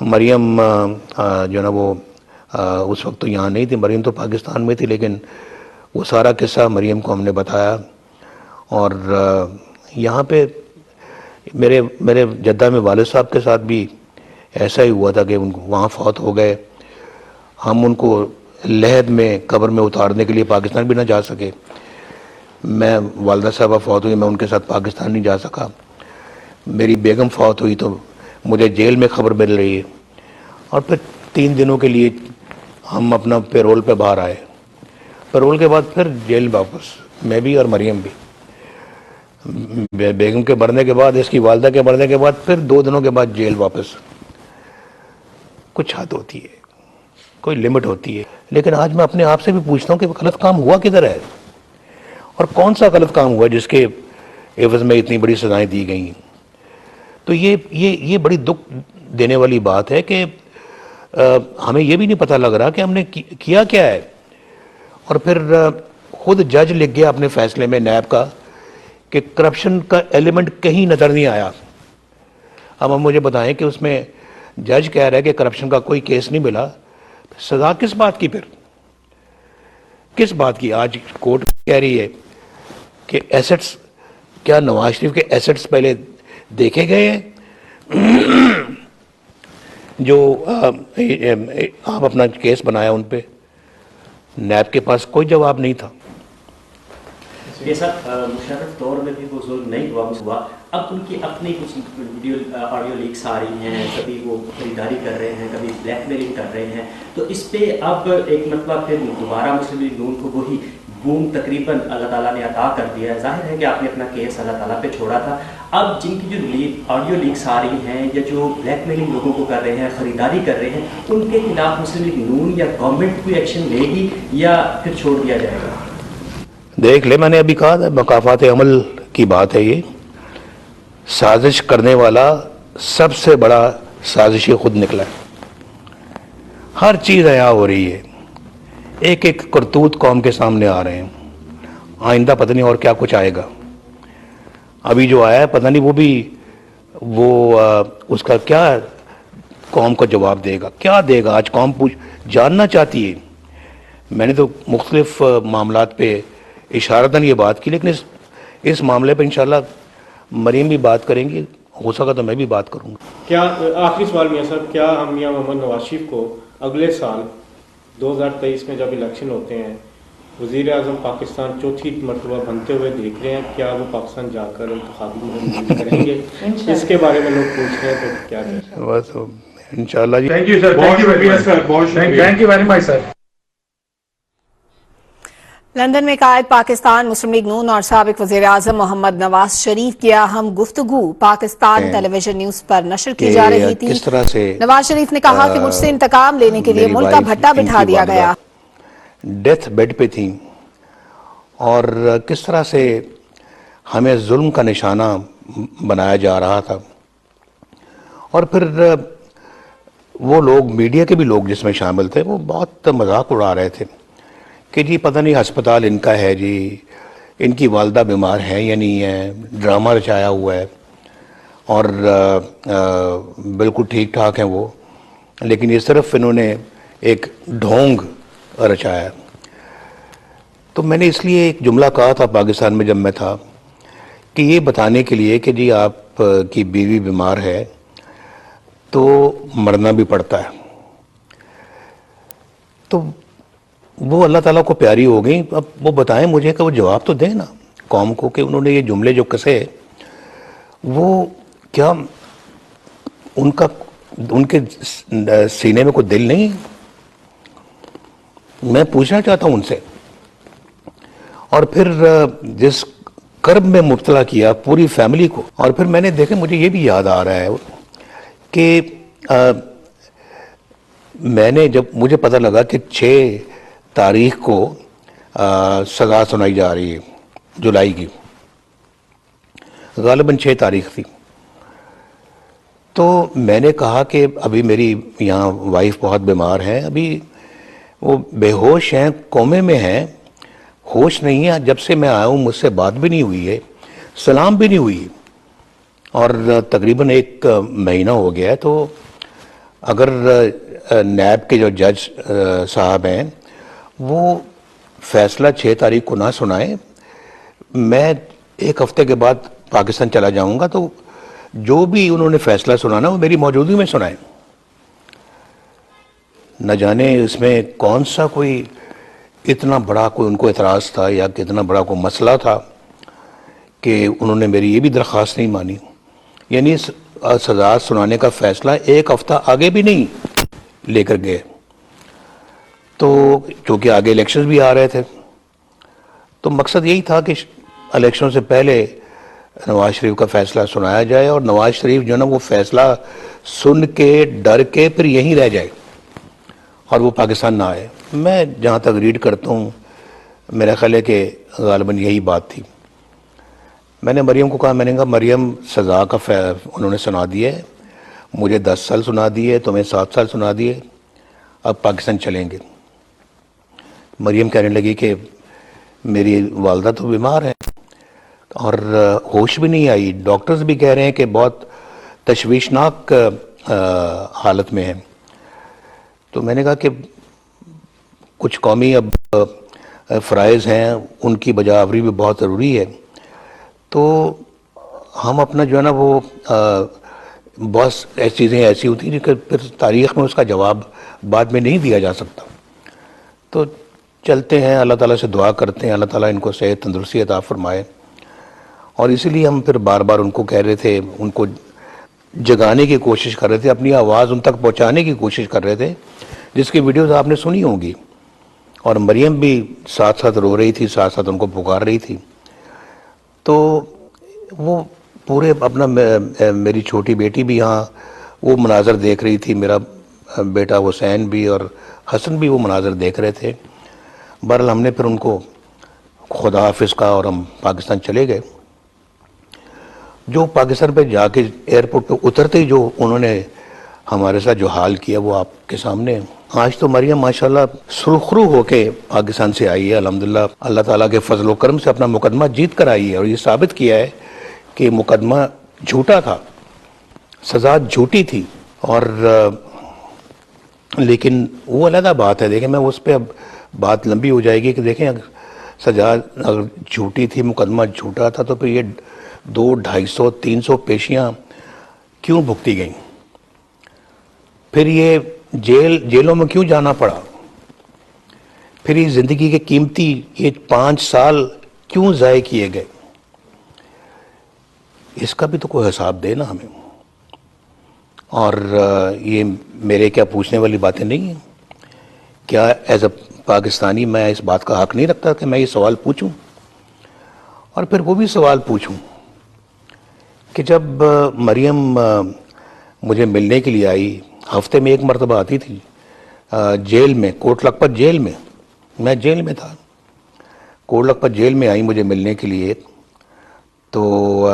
مریم جو ہے نا وہ اس وقت تو یہاں نہیں تھی, مریم تو پاکستان میں تھی, لیکن وہ سارا قصہ مریم کو ہم نے بتایا. اور یہاں پہ میرے جدہ میں والد صاحب کے ساتھ بھی ایسا ہی ہوا تھا کہ وہاں فوت ہو گئے. ہم ان کو لحد میں قبر میں اتارنے کے لیے پاکستان بھی نہ جا سکے. میں والدہ صاحبہ فوت ہوئی, میں ان کے ساتھ پاکستان نہیں جا سکا. میری بیگم فوت ہوئی تو مجھے جیل میں خبر مل رہی ہے. اور پھر 3 دنوں کے لیے ہم اپنا پیرول پہ باہر آئے. پیرول کے بعد پھر جیل واپس, میں بھی اور مریم بھی. بیگم کے مرنے کے بعد, اس کی والدہ کے مرنے کے بعد پھر 2 دنوں کے بعد جیل واپس. کچھ حد ہوتی ہے, کوئی لمٹ ہوتی ہے. لیکن آج میں اپنے آپ سے بھی پوچھتا ہوں کہ غلط کام ہوا کدھر ہے, اور کون سا غلط کام ہوا جس کے عوض میں اتنی بڑی سزائیں دی گئی. تو یہ بڑی دکھ دینے والی بات ہے کہ ہمیں یہ بھی نہیں پتہ لگ رہا کہ ہم نے کیا کیا ہے. اور پھر خود جج لکھ گیا اپنے فیصلے میں نیب کا کہ کرپشن کا ایلیمنٹ کہیں نظر نہیں آیا. اب ہم مجھے بتائیں کہ اس میں جج کہہ رہا ہے کہ کرپشن کا کوئی کیس نہیں ملا, سزا کس بات کی, پھر کس بات کی؟ آج کورٹ کہہ رہی ہے کہ ایسٹس, کیا نواز شریف کے ایسٹس پہلے دیکھے گئے ہیں جو آپ اپنا کیس بنایا ان پہ؟ نیب کے پاس کوئی جواب نہیں تھا. یہ سب مشرف دور میں بھی وہ ظلم نہیں ہوا. اب ان کی اپنی کچھ ویڈیو آڈیو لیکس آ رہی ہیں, کبھی وہ خریداری کر رہے ہیں, کبھی بلیک میلنگ کر رہے ہیں, تو اس پہ اب ایک مرتبہ پھر دوبارہ مسلم لیگ نون کو وہی بوم تقریباً اللہ تعالیٰ نے عطا کر دیا ہے. ظاہر ہے کہ آپ نے اپنا کیس اللہ تعالیٰ پہ چھوڑا تھا. اب جن کی جو آڈیو لیکس آ رہی ہیں یا جو بلیک میلنگ لوگوں کو کر رہے ہیں, خریداری کر رہے ہیں, ان کے خلاف مسلم لیگ نون یا گورنمنٹ کوئی ایکشن لے گی یا پھر چھوڑ دیا جائے گا؟ دیکھ لے, میں نے ابھی کہا تھا مقافات عمل کی بات ہے. یہ سازش کرنے والا سب سے بڑا سازشی خود نکلا ہے. ہر چیز عیاں ہو رہی ہے, ایک ایک کرتوت قوم کے سامنے آ رہے ہیں. آئندہ پتہ نہیں اور کیا کچھ آئے گا. ابھی جو آیا ہے پتہ نہیں وہ بھی اس کا کیا قوم کو جواب دے گا, کیا دے گا. آج قوم جاننا چاہتی ہے. میں نے تو مختلف معاملات پہ اشارتاً یہ بات کی, لیکن اس معاملے پہ انشاءاللہ مریم بھی بات کریں گی, ہو سکا تو میں بھی بات کروں گا. کیا آخری سوال میاں صاحب, کیا ہم میاں محمد نواز شریف کو اگلے سال 2023 میں جب الیکشن ہوتے ہیں وزیر اعظم پاکستان چوتھی مرتبہ بنتے ہوئے دیکھ رہے ہیں؟ کیا وہ پاکستان جا کر انتخابی مہم کریں گے؟ اس کے بارے میں لوگ پوچھ رہے ہیں, تو کیا کہیں؟ بس انشاءاللہ جی. Thank you sir, thank you very much sir. London میں قائد پاکستان مسلم لیگ نون اور سابق وزیر اعظم محمد نواز شریف کی اہم گفتگو پاکستان ٹیلی ویژن نیوز پر نشر کی جا رہی تھی. کس طرح سے نواز شریف نے کہا کہ مجھ سے انتقام لینے کے لیے ملک کا بھٹا بٹھا دیا گیا. ڈیتھ بیڈ پہ تھیں, اور کس طرح سے ہمیں ظلم کا نشانہ بنایا جا رہا تھا. اور پھر وہ لوگ, میڈیا کے بھی لوگ جس میں شامل تھے, وہ بہت مذاق اڑا رہے تھے کہ جی پتہ نہیں ہسپتال ان کا ہے, جی ان کی والدہ بیمار ہے یا نہیں ہے, ڈرامہ رچایا ہوا ہے, اور بالکل ٹھیک ٹھاک ہیں وہ, لیکن یہ صرف انہوں نے ایک ڈھونگ رچایا. تو میں نے اس لیے ایک جملہ کہا تھا پاکستان میں جب میں تھا, کہ یہ بتانے کے لیے کہ جی آپ کی بیوی بیمار ہے تو مرنا بھی پڑتا ہے. تو وہ اللہ تعالیٰ کو پیاری ہو گئی. اب وہ بتائیں مجھے کہ وہ جواب تو دیں نا قوم کو, کہ انہوں نے یہ جملے جو کسے, وہ کیا ان کے سینے میں کوئی دل نہیں؟ میں پوچھنا چاہتا ہوں ان سے. اور پھر جس کرب میں مبتلا کیا پوری فیملی کو, اور پھر میں نے دیکھا, مجھے یہ بھی یاد آ رہا ہے کہ میں نے جب مجھے پتہ لگا کہ 6 تاریخ کو سزا سنائی جا رہی ہے جولائی کی, غالباً 6 تاریخ تھی, تو میں نے کہا کہ ابھی میری یہاں وائف بہت بیمار ہیں, ابھی وہ بے ہوش ہیں, کومے میں ہیں, ہوش نہیں ہے. جب سے میں آیا ہوں مجھ سے بات بھی نہیں ہوئی ہے, سلام بھی نہیں ہوئی, اور تقریباً 1 مہینہ ہو گیا ہے. تو اگر نیب کے جو جج صاحب ہیں وہ فیصلہ 6 تاریخ کو نہ سنائیں, میں 1 ہفتے کے بعد پاکستان چلا جاؤں گا, تو جو بھی انہوں نے فیصلہ سنانا وہ میری موجودگی میں سنائیں. نہ جانے اس میں کون سا کوئی اتنا بڑا کوئی ان کو اعتراض تھا یا کتنا بڑا کوئی مسئلہ تھا کہ انہوں نے میری یہ بھی درخواست نہیں مانی. یعنی سزا سنانے کا فیصلہ 1 ہفتہ آگے بھی نہیں لے کر گئے. تو چونکہ آگے الیکشنز بھی آ رہے تھے, تو مقصد یہی تھا کہ الیکشن سے پہلے نواز شریف کا فیصلہ سنایا جائے, اور نواز شریف جو ہے نا وہ فیصلہ سن کے ڈر کے پھر یہیں رہ جائے اور وہ پاکستان نہ آئے. میں جہاں تک ریڈ کرتا ہوں میرا خیال ہے کہ غالباً یہی بات تھی. میں نے مریم کو کہا, میں نے کہا مریم سزا کا انہوں نے سنا دیا ہے, مجھے 10 سال سنا دیے, تمہیں 7 سال سنا دیے, اب پاکستان چلیں گے. مریم کہنے لگی کہ میری والدہ تو بیمار ہیں اور ہوش بھی نہیں آئی. ڈاکٹرز بھی کہہ رہے ہیں کہ بہت تشویشناک حالت میں ہے. تو میں نے کہا کہ کچھ قومی اب فرائض ہیں, ان کی بجا آوری بھی بہت ضروری ہے. تو ہم اپنا جو ہے نا وہ بہت ایسی چیزیں ایسی ہوتی ہیں کہ پھر تاریخ میں اس کا جواب بعد میں نہیں دیا جا سکتا. تو چلتے ہیں, اللہ تعالیٰ سے دعا کرتے ہیں اللہ تعالیٰ ان کو صحت تندرستی عطا فرمائے. اور اسی لیے ہم پھر بار بار ان کو کہہ رہے تھے, ان کو جگانے کی کوشش کر رہے تھے, اپنی آواز ان تک پہنچانے کی کوشش کر رہے تھے, جس کی ویڈیوز آپ نے سنی ہوں گی. اور مریم بھی ساتھ ساتھ رو رہی تھی, ساتھ ساتھ ان کو پکار رہی تھی. تو وہ پورے اپنا میری چھوٹی بیٹی بھی یہاں وہ مناظر دیکھ رہی تھی, میرا بیٹا حسین بھی اور حسن بھی وہ مناظر دیکھ رہے تھے. بہرحال ہم نے پھر ان کو خدا حافظ کہا اور ہم پاکستان چلے گئے. جو پاکستان پہ جا کے ایئرپورٹ پہ اترتے ہی جو انہوں نے ہمارے ساتھ جو حال کیا وہ آپ کے سامنے ہے. آج تو مریم ماشاءاللہ سرخرو ہو کے پاکستان سے آئی ہے الحمدللہ. اللہ تعالیٰ کے فضل و کرم سے اپنا مقدمہ جیت کر آئی ہے اور یہ ثابت کیا ہے کہ مقدمہ جھوٹا تھا, سزا جھوٹی تھی. اور لیکن وہ علیحدہ بات ہے. دیکھیں میں اس پہ اب بات لمبی ہو جائے گی کہ دیکھیں سزا اگر جھوٹی تھی, مقدمہ جھوٹا تھا, تو پھر یہ 200, 250, 300 پیشیاں کیوں بھگتی گئیں؟ پھر یہ جیلوں میں کیوں جانا پڑا؟ پھر یہ زندگی کے قیمتی یہ 5 سال کیوں ضائع کیے گئے؟ اس کا بھی تو کوئی حساب دے نا ہمیں. اور یہ میرے کیا پوچھنے والی باتیں نہیں ہیں کیا؟ ایز اے پاکستانی میں اس بات کا حق نہیں رکھتا کہ میں یہ سوال پوچھوں؟ اور پھر وہ بھی سوال پوچھوں کہ جب مریم مجھے ملنے کے لیے آئی, ہفتے میں 1 مرتبہ آتی تھی جیل میں, کوٹ لکھپت جیل میں جیل میں تھا, کوٹ لکھپت جیل میں آئی مجھے ملنے کے لیے. تو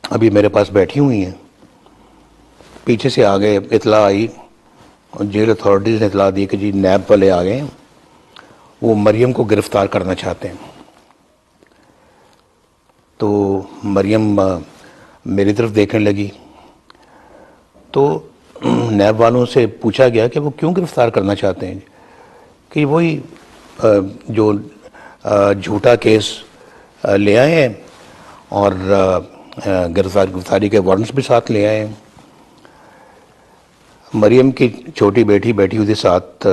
ابھی میرے پاس بیٹھی ہوئی ہیں. پیچھے سے آگے اطلاع آئی, جیل اتھارٹیز نے اطلاع دی کہ جی نیب والے آ گئے ہیں, وہ مریم کو گرفتار کرنا چاہتے ہیں. تو مریم میری طرف دیکھنے لگی. تو نیب والوں سے پوچھا گیا کہ وہ کیوں گرفتار کرنا چاہتے ہیں, کہ وہی جو جھوٹا کیس لے آئے ہیں اور گرفتاری کے وارنٹس بھی ساتھ لے آئے ہیں. مریم کی چھوٹی بیٹی بیٹھی ہوئی تھی ساتھ,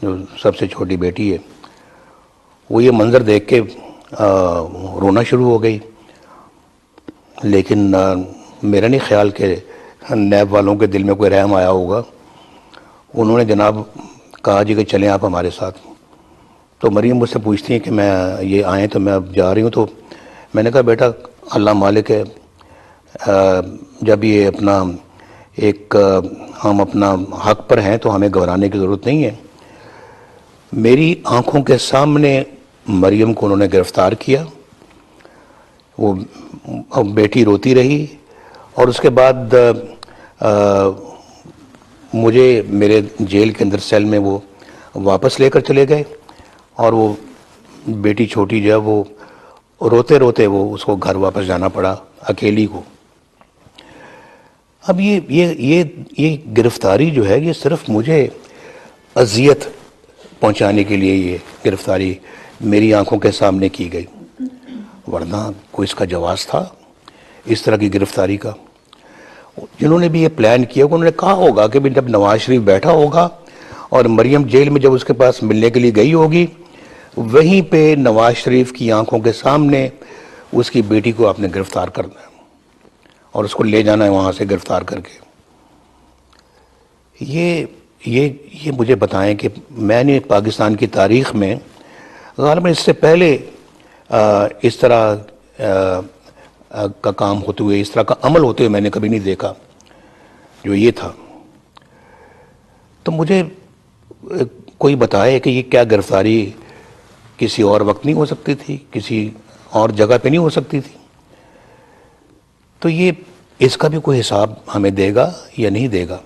جو سب سے چھوٹی بیٹی ہے, وہ یہ منظر دیکھ کے رونا شروع ہو گئی. لیکن میرا نہیں خیال کہ نیب والوں کے دل میں کوئی رحم آیا ہوگا. انہوں نے جناب کہا جی کہ چلیں آپ ہمارے ساتھ. تو مریم مجھ سے پوچھتی ہیں کہ میں یہ آئیں تو میں اب جا رہی ہوں. تو میں نے کہا بیٹا اللہ مالک ہے, جب یہ اپنا ہم اپنا حق پر ہیں تو ہمیں گھبرانے کی ضرورت نہیں ہے. میری آنکھوں کے سامنے مریم کو انہوں نے گرفتار کیا, وہ بیٹی روتی رہی, اور اس کے بعد مجھے میرے جیل کے اندر سیل میں وہ واپس لے کر چلے گئے, اور وہ بیٹی چھوٹی جو ہے وہ روتے روتے وہ اس کو گھر واپس جانا پڑا اکیلی کو. اب یہ گرفتاری جو ہے یہ صرف مجھے اذیت پہنچانے کے لیے یہ گرفتاری میری آنکھوں کے سامنے کی گئی, ورنہ کوئی اس کا جواز تھا اس طرح کی گرفتاری کا؟ جنہوں نے بھی یہ پلان کیا انہوں نے کہا ہوگا کہ جب نواز شریف بیٹھا ہوگا اور مریم جیل میں جب اس کے پاس ملنے کے لیے گئی ہوگی, وہیں پہ نواز شریف کی آنکھوں کے سامنے اس کی بیٹی کو آپ نے گرفتار کرنا ہے اور اس کو لے جانا ہے وہاں سے گرفتار کر کے. یہ مجھے بتائیں کہ میں نے پاکستان کی تاریخ میں غالباً اس سے پہلے اس طرح کا کام ہوتے ہوئے, اس طرح کا عمل ہوتے ہوئے میں نے کبھی نہیں دیکھا جو یہ تھا. تو مجھے کوئی بتائے کہ یہ کیا گرفتاری کسی اور وقت نہیں ہو سکتی تھی, کسی اور جگہ پہ نہیں ہو سکتی تھی؟ تو یہ اس کا بھی کوئی حساب ہمیں دے گا یا نہیں دے گا؟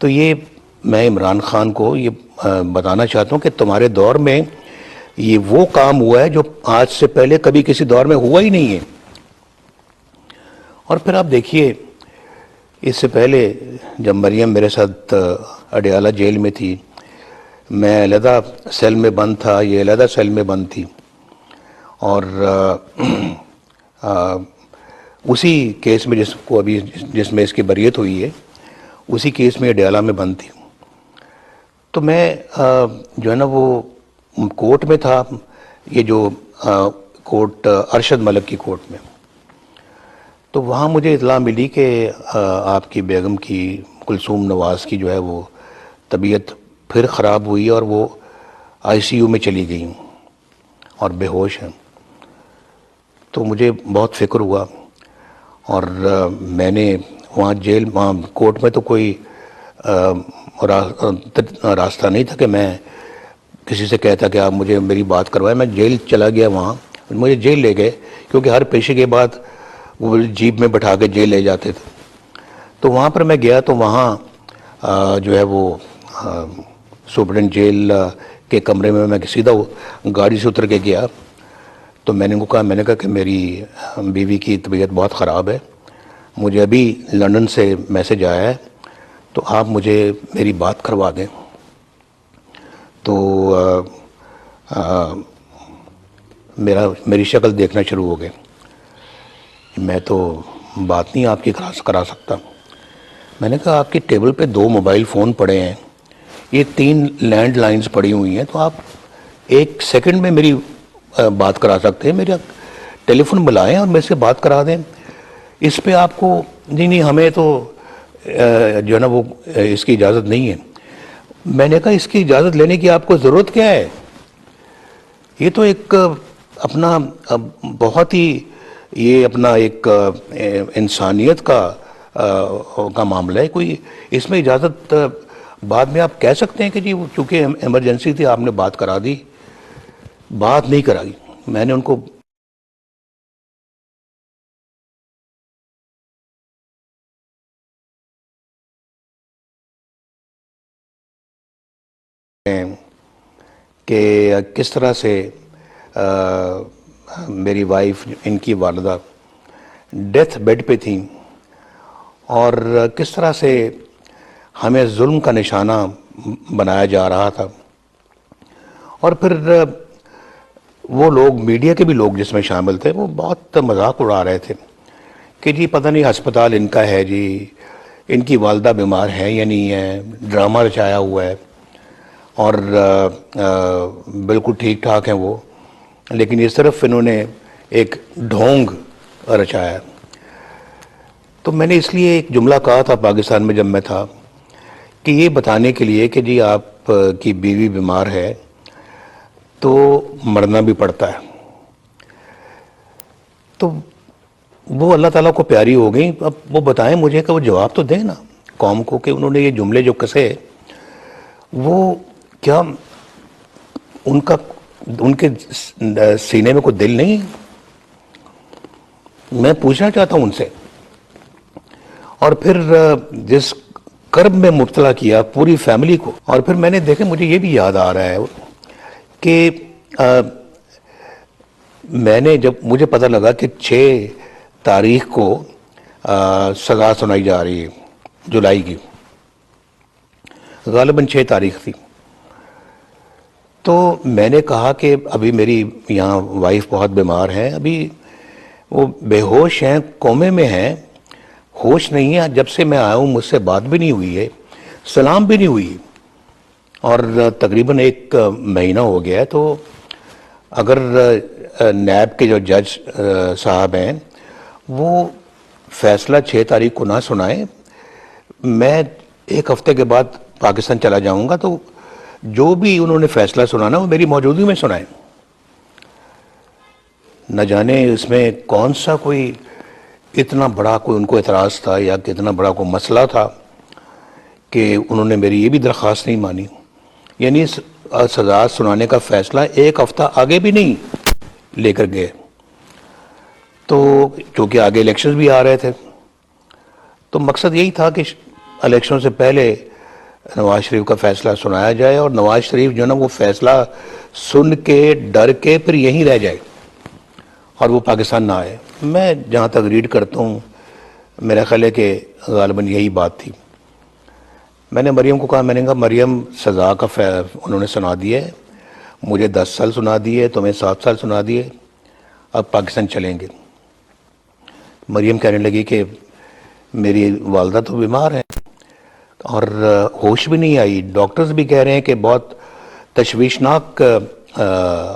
تو یہ میں عمران خان کو یہ بتانا چاہتا ہوں کہ تمہارے دور میں یہ وہ کام ہوا ہے جو آج سے پہلے کبھی کسی دور میں ہوا ہی نہیں ہے. اور پھر آپ دیکھیے اس سے پہلے جب مریم میرے ساتھ اڈیالہ جیل میں تھی، میں علیحدہ سیل میں بند تھا، یہ علیحدہ سیل میں بند تھی، اور اسی کیس میں جس میں اس کی بریت ہوئی ہے، اسی کیس میں اڈیالہ میں بند تھی. تو میں جو ہے نا وہ کورٹ میں تھا، یہ جو کورٹ ارشد ملک کی کورٹ میں. تو وہاں مجھے اطلاع ملی کہ آپ کی بیگم کی، کلثوم نواز کی جو ہے وہ طبیعت پھر خراب ہوئی اور وہ آئی سی یو میں چلی گئی اور بے ہوش ہیں. تو مجھے بہت فکر ہوا، اور میں نے وہاں کورٹ میں تو کوئی راستہ نہیں تھا کہ میں کسی سے کہتا کہ آپ مجھے میری بات کروائیں. میں جیل چلا گیا، وہاں مجھے جیل لے گئے، کیونکہ ہر پیشے کے بعد وہ جیپ میں بٹھا کے جیل لے جاتے تھے. تو وہاں پر میں گیا تو وہاں جو ہے وہ سپرڈنٹ جیل کے کمرے میں میں سیدھا گاڑی سے اتر کے گیا. تو میں نے کہا کہ میری بیوی کی طبیعت بہت خراب ہے، مجھے ابھی لندن سے میسج آیا ہے، تو آپ مجھے میری بات کروا دیں. تو میری شکل دیکھنا شروع ہو گئے. میں تو بات نہیں آپ کی کرا سکتا. میں نے کہا آپ کی ٹیبل پہ 2 موبائل فون پڑے ہیں، یہ 3 لینڈ لائنز پڑی ہوئی ہیں، تو آپ 1 سیکنڈ میں میری بات کرا سکتے ہیں، میرا ٹیلی فون بلائیں اور میرے سے بات کرا دیں. اس پہ آپ کو نہیں ہمیں تو جو ہے نا وہ اس کی اجازت نہیں ہے. میں نے کہا اس کی اجازت لینے کی آپ کو ضرورت کیا ہے؟ یہ تو ایک اپنا بہت ہی یہ اپنا ایک انسانیت کا معاملہ ہے. کوئی اس میں اجازت بعد میں آپ کہہ سکتے ہیں کہ جی چونکہ ایمرجنسی تھی آپ نے بات کرا دی. بات نہیں کرائی. میں نے ان کو کہ کس طرح سے میری وائف، ان کی والدہ ڈیتھ بیڈ پہ تھیں، اور کس طرح سے ہمیں ظلم کا نشانہ بنایا جا رہا تھا. اور پھر وہ لوگ، میڈیا کے بھی لوگ جس میں شامل تھے، وہ بہت مذاق اڑا رہے تھے کہ جی پتہ نہیں ہسپتال ان کا ہے، جی ان کی والدہ بیمار ہے یا نہیں ہے، ڈرامہ رچایا ہوا ہے، اور بالکل ٹھیک ٹھاک ہیں وہ، لیکن یہ صرف انہوں نے ایک ڈھونگ رچایا. تو میں نے اس لیے ایک جملہ کہا تھا پاکستان میں جب میں تھا، کہ یہ بتانے کے لیے کہ جی آپ کی بیوی بیمار ہے تو مرنا بھی پڑتا ہے. تو وہ اللہ تعالیٰ کو پیاری ہو گئی. اب وہ بتائیں مجھے کہ وہ جواب تو دیں نا قوم کو کہ انہوں نے یہ جملے جو کسے، وہ کیا ان کے سینے میں کوئی دل نہیں؟ میں پوچھنا چاہتا ہوں ان سے. اور پھر جس کرب میں مبتلا کیا پوری فیملی کو. اور پھر میں نے دیکھا، مجھے یہ بھی یاد آ رہا ہے کہ میں نے جب مجھے پتہ لگا کہ 6 تاریخ کو سزا سنائی جا رہی ہے جولائی کی، غالباً 6 تاریخ تھی، تو میں نے کہا کہ ابھی میری یہاں وائف بہت بیمار ہیں، ابھی وہ بے ہوش ہیں، کومے میں ہیں، ہوش نہیں ہے. جب سے میں آیا ہوں مجھ سے بات بھی نہیں ہوئی ہے، سلام بھی نہیں ہوئی، اور تقریباً 1 مہینہ ہو گیا ہے. تو اگر نیب کے جو جج صاحب ہیں وہ فیصلہ 6 تاریخ کو نہ سنائیں، میں 1 ہفتے کے بعد پاکستان چلا جاؤں گا، تو جو بھی انہوں نے فیصلہ سنانا وہ میری موجودگی میں سنائیں. نہ جانے اس میں کون سا کوئی اتنا بڑا کوئی ان کو اعتراض تھا یا کتنا بڑا کوئی مسئلہ تھا کہ انہوں نے میری یہ بھی درخواست نہیں مانی. یعنی سزا سنانے کا فیصلہ 1 ہفتہ آگے بھی نہیں لے کر گئے. تو چونکہ آگے الیکشنز بھی آ رہے تھے، تو مقصد یہی تھا کہ الیکشن سے پہلے نواز شریف کا فیصلہ سنایا جائے اور نواز شریف جو ہے نا وہ فیصلہ سن کے ڈر کے پھر یہیں رہ جائے اور وہ پاکستان نہ آئے. میں جہاں تک ریڈ کرتا ہوں میرا خیال ہے کہ غالباً یہی بات تھی. میں نے مریم کو کہا، میں نے کہا مریم سزا کا انہوں نے سنا دیا ہے، مجھے 10 سال سنا دیے، تمہیں 7 سال سنا دیے، اب پاکستان چلیں گے. مریم کہنے لگی کہ میری والدہ تو بیمار ہیں اور ہوش بھی نہیں آئی، ڈاکٹرز بھی کہہ رہے ہیں کہ بہت تشویشناک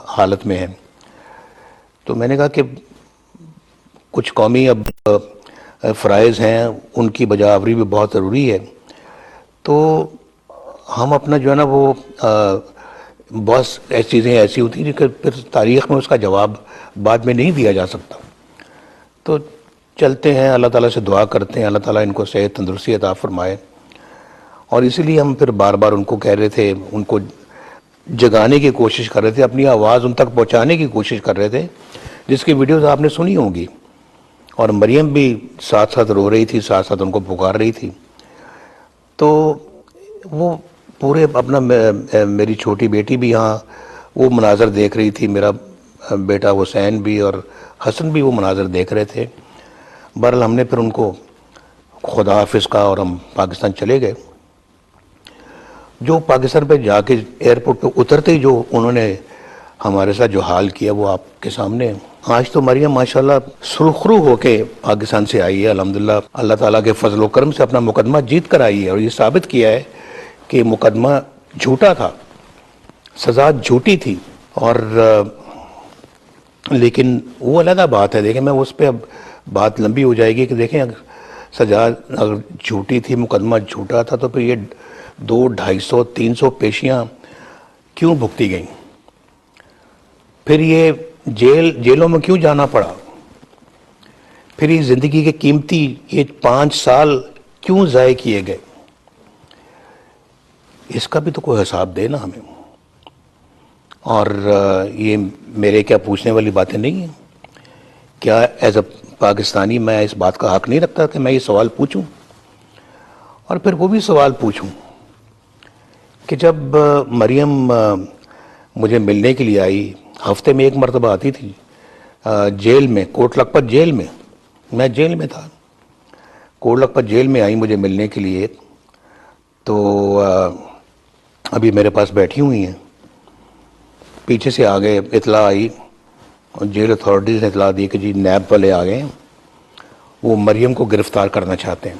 حالت میں ہیں. تو میں نے کہا کہ کچھ قومی اب فرائض ہیں، ان کی بجاوری بھی بہت ضروری ہے. تو ہم اپنا جو ہے نا وہ بہت ایسی چیزیں ایسی ہوتی ہیں کہ پھر تاریخ میں اس کا جواب بعد میں نہیں دیا جا سکتا. تو چلتے ہیں، اللہ تعالیٰ سے دعا کرتے ہیں اللہ تعالیٰ ان کو صحت تندرستی عطا فرمائے. اور اسی لیے ہم پھر بار بار ان کو کہہ رہے تھے، ان کو جگانے کی کوشش کر رہے تھے، اپنی آواز ان تک پہنچانے کی کوشش کر رہے تھے، جس کی ویڈیوز آپ نے سنی ہوں گی. اور مریم بھی ساتھ ساتھ رو رہی تھی، ساتھ ساتھ ان کو پکار رہی تھی. تو وہ پورے اپنا میری چھوٹی بیٹی بھی یہاں وہ مناظر دیکھ رہی تھی، میرا بیٹا حسین بھی اور حسن بھی وہ مناظر دیکھ رہے تھے. بہرحال ہم نے پھر ان کو خدا حافظ کہا اور ہم پاکستان چلے گئے. جو پاکستان پہ جا کے ایئرپورٹ پہ اترتے ہی جو انہوں نے ہمارے ساتھ جو حال کیا وہ آپ کے سامنے ہے. آج تو مریم ماشاءاللہ سرخرو ہو کے پاکستان سے آئی ہے، الحمدللہ اللہ تعالیٰ کے فضل و کرم سے اپنا مقدمہ جیت کر آئی ہے، اور یہ ثابت کیا ہے کہ مقدمہ جھوٹا تھا، سزا جھوٹی تھی. اور لیکن وہ علیحدہ بات ہے، دیکھیں میں اس پہ اب بات لمبی ہو جائے گی کہ دیکھیں سزا اگر جھوٹی تھی، مقدمہ جھوٹا تھا، تو پھر یہ 200، 250، 300 پیشیاں کیوں بھگتی گئیں؟ پھر یہ جیلوں میں کیوں جانا پڑا؟ پھر یہ زندگی کے قیمتی یہ 5 سال کیوں ضائع کیے گئے؟ اس کا بھی تو کوئی حساب دے نا ہمیں. اور یہ میرے کیا پوچھنے والی باتیں نہیں ہیں؟ کیا ایز اے پاکستانی میں اس بات کا حق نہیں رکھتا کہ میں یہ سوال پوچھوں؟ اور پھر وہ بھی سوال پوچھوں کہ جب مریم مجھے ملنے کے لیے آئی، ہفتے میں 1 مرتبہ آتی تھی جیل میں، کوٹ لکھپت جیل میں جیل میں تھا، کوٹ لکھپت جیل میں آئی مجھے ملنے کے لیے. تو ابھی میرے پاس بیٹھی ہوئی ہیں. پیچھے سے آگے اطلاع آئی، جیل اتھارٹیز نے اطلاع دی کہ جی نیب والے آ گئے ہیں، وہ مریم کو گرفتار کرنا چاہتے ہیں.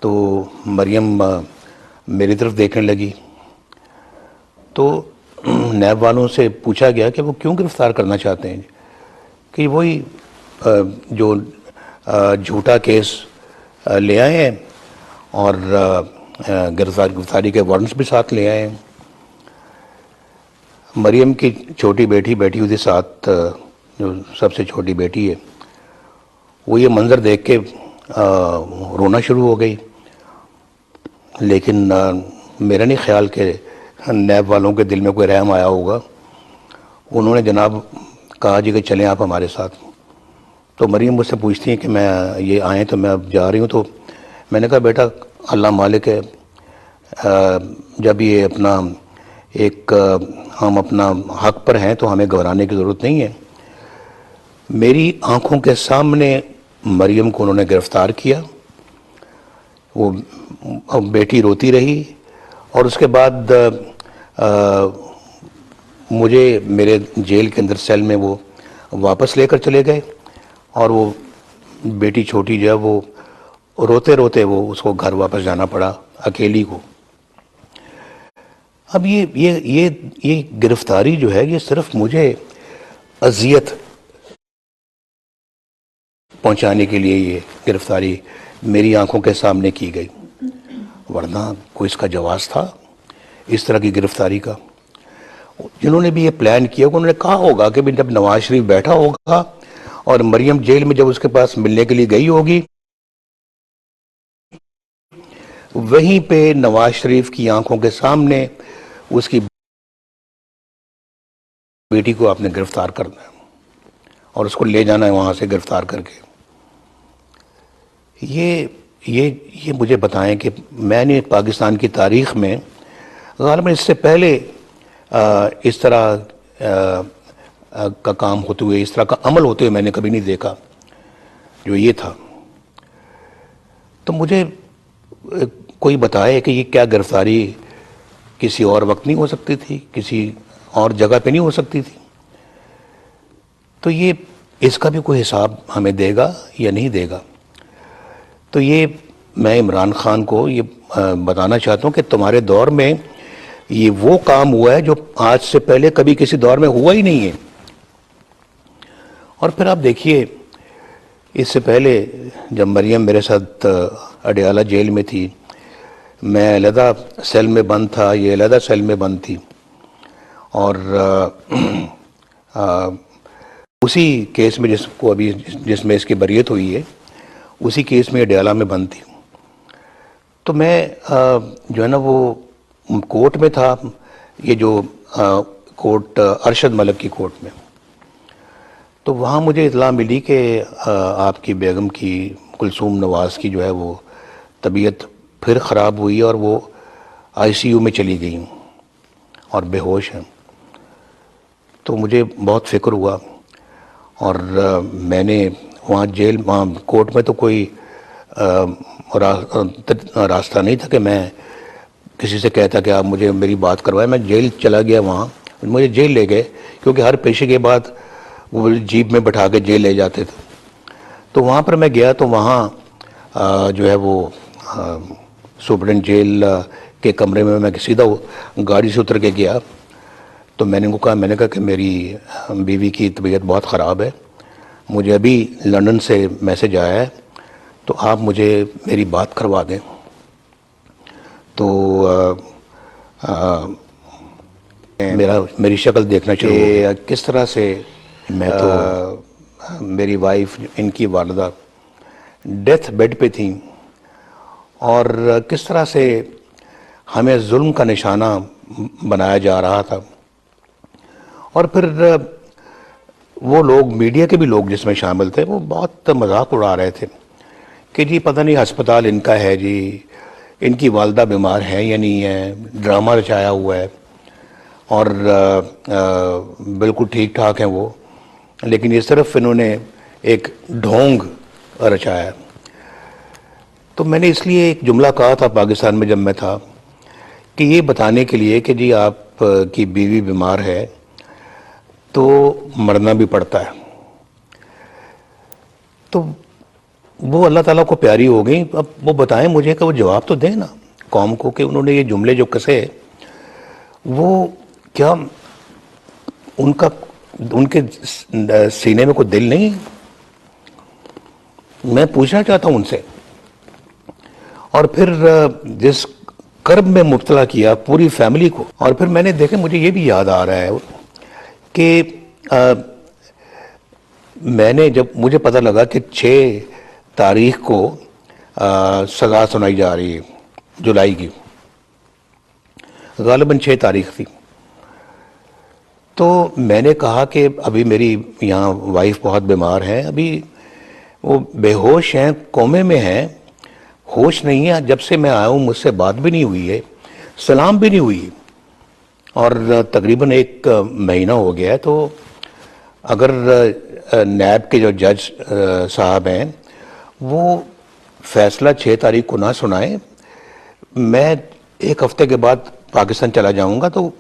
تو مریم میری طرف دیکھنے لگی. تو نیب والوں سے پوچھا گیا کہ وہ کیوں گرفتار کرنا چاہتے ہیں؟ کہ وہی جو جھوٹا کیس لے آئے ہیں اور گرفتاری کے وارنٹس بھی ساتھ لے آئے ہیں. مریم کی چھوٹی بیٹی بیٹھی ہوئی تھی ساتھ، جو سب سے چھوٹی بیٹی ہے، وہ یہ منظر دیکھ کے رونا شروع ہو گئی. لیکن میرا نہیں خیال کہ نیب والوں کے دل میں کوئی رحم آیا ہوگا. انہوں نے جناب کہا جی کہ چلیں آپ ہمارے ساتھ. تو مریم مجھ سے پوچھتی ہیں کہ میں یہ آئیں تو میں اب جا رہی ہوں. تو میں نے کہا بیٹا اللہ مالک ہے، جب یہ اپنا ایک ہم اپنا حق پر ہیں تو ہمیں گھبرانے کی ضرورت نہیں ہے. میری آنکھوں کے سامنے مریم کو انہوں نے گرفتار کیا، وہ بیٹی روتی رہی، اور اس کے بعد مجھے میرے جیل کے اندر سیل میں وہ واپس لے کر چلے گئے، اور وہ بیٹی چھوٹی جو ہے وہ روتے روتے وہ اس کو گھر واپس جانا پڑا اکیلی کو. اب یہ گرفتاری جو ہے یہ صرف مجھے اذیت پہنچانے کے لیے یہ گرفتاری میری آنکھوں کے سامنے کی گئی، ورنہ کوئی اس کا جواز تھا اس طرح کی گرفتاری کا؟ جنہوں نے بھی یہ پلان کیا انہوں نے کہا ہوگا کہ جب نواز شریف بیٹھا ہوگا اور مریم جیل میں جب اس کے پاس ملنے کے لیے گئی ہوگی، وہیں پہ نواز شریف کی آنکھوں کے سامنے اس کی بیٹی کو آپ نے گرفتار کرنا ہے اور اس کو لے جانا ہے وہاں سے گرفتار کر کے. یہ مجھے بتائیں کہ میں نے پاکستان کی تاریخ میں غالباً اس سے پہلے اس طرح کا کام ہوتے ہوئے، اس طرح کا عمل ہوتے ہوئے میں نے کبھی نہیں دیکھا جو یہ تھا. تو مجھے کوئی بتائے کہ یہ کیا گرفتاری کسی اور وقت نہیں ہو سکتی تھی، کسی اور جگہ پہ نہیں ہو سکتی تھی؟ تو یہ اس کا بھی کوئی حساب ہمیں دے گا یا نہیں دے گا؟ تو یہ میں عمران خان کو یہ بتانا چاہتا ہوں کہ تمہارے دور میں یہ وہ کام ہوا ہے جو آج سے پہلے کبھی کسی دور میں ہوا ہی نہیں ہے. اور پھر آپ دیکھیے، اس سے پہلے جب مریم میرے ساتھ اڈیالہ جیل میں تھی، میں علیحدہ سیل میں بند تھا، یہ علیحدہ سیل میں بند تھی، اور اسی کیس میں جس میں اس کی بریت ہوئی ہے، اسی کیس میں اڈیالہ میں بند تھی. تو میں جو ہے نا وہ کورٹ میں تھا، یہ جو کورٹ ارشد ملک کی کورٹ میں. تو وہاں مجھے اطلاع ملی کہ آپ کی بیگم کی، کلثوم نواز کی جو ہے وہ طبیعت پھر خراب ہوئی اور وہ آئی سی یو میں چلی گئی اور بے ہوش ہیں. تو مجھے بہت فکر ہوا، اور میں نے وہاں کورٹ میں تو کوئی راستہ نہیں تھا کہ میں کسی سے کہتا کہ آپ مجھے میری بات کروائیں. میں جیل چلا گیا، وہاں مجھے جیل لے گئے، کیونکہ ہر پیشے کے بعد وہ جیپ میں بٹھا کے جیل لے جاتے تھے. تو وہاں پر میں گیا تو وہاں جو ہے وہ سپرڈنٹ جیل کے کمرے میں میں سیدھا گاڑی سے اتر کے گیا. تو میں نے کہا کہ میری بیوی کی طبیعت بہت خراب ہے، مجھے ابھی لندن سے میسج آیا ہے، تو آپ مجھے میری بات کروا دیں. تو میری شکل دیکھنا چاہیے کس طرح سے میں تو میری وائف، ان کی والدہ ڈیتھ بیڈ پہ تھیں، اور کس طرح سے ہمیں ظلم کا نشانہ بنایا جا رہا تھا. اور پھر وہ لوگ، میڈیا کے بھی لوگ جس میں شامل تھے، وہ بہت مذاق اڑا رہے تھے کہ جی پتہ نہیں ہسپتال ان کا ہے، جی ان کی والدہ بیمار ہے یا نہیں ہے، ڈرامہ رچایا ہوا ہے، اور بالکل ٹھیک ٹھاک ہیں وہ، لیکن یہ صرف انہوں نے ایک ڈھونگ رچایا. تو میں نے اس لیے ایک جملہ کہا تھا پاکستان میں جب میں تھا، کہ یہ بتانے کے لیے کہ جی آپ کی بیوی بیمار ہے تو مرنا بھی پڑتا ہے. تو وہ اللہ تعالیٰ کو پیاری ہو گئی. اب وہ بتائیں مجھے کہ وہ جواب تو دیں نا قوم کو کہ انہوں نے یہ جملے جو کسے، وہ کیا ان کے سینے میں کوئی دل نہیں؟ میں پوچھنا چاہتا ہوں ان سے. اور پھر جس کرب میں مبتلا کیا پوری فیملی کو. اور پھر میں نے دیکھا، مجھے یہ بھی یاد آ رہا ہے کہ میں نے جب مجھے پتہ لگا کہ 6 تاریخ کو سزا سنائی جا رہی ہے جولائی کی، غالباً 6 تاریخ تھی، تو میں نے کہا کہ ابھی میری یہاں وائف بہت بیمار ہیں، ابھی وہ بے ہوش ہیں، کومے میں ہیں، ہوش نہیں ہے. جب سے میں آیا ہوں مجھ سے بات بھی نہیں ہوئی ہے، سلام بھی نہیں ہوئی، اور تقریباً 1 مہینہ ہو گیا ہے. تو اگر نیب کے جو جج صاحب ہیں وہ فیصلہ 6 تاریخ کو نہ سنائیں، میں 1 ہفتے کے بعد پاکستان چلا جاؤں گا، تو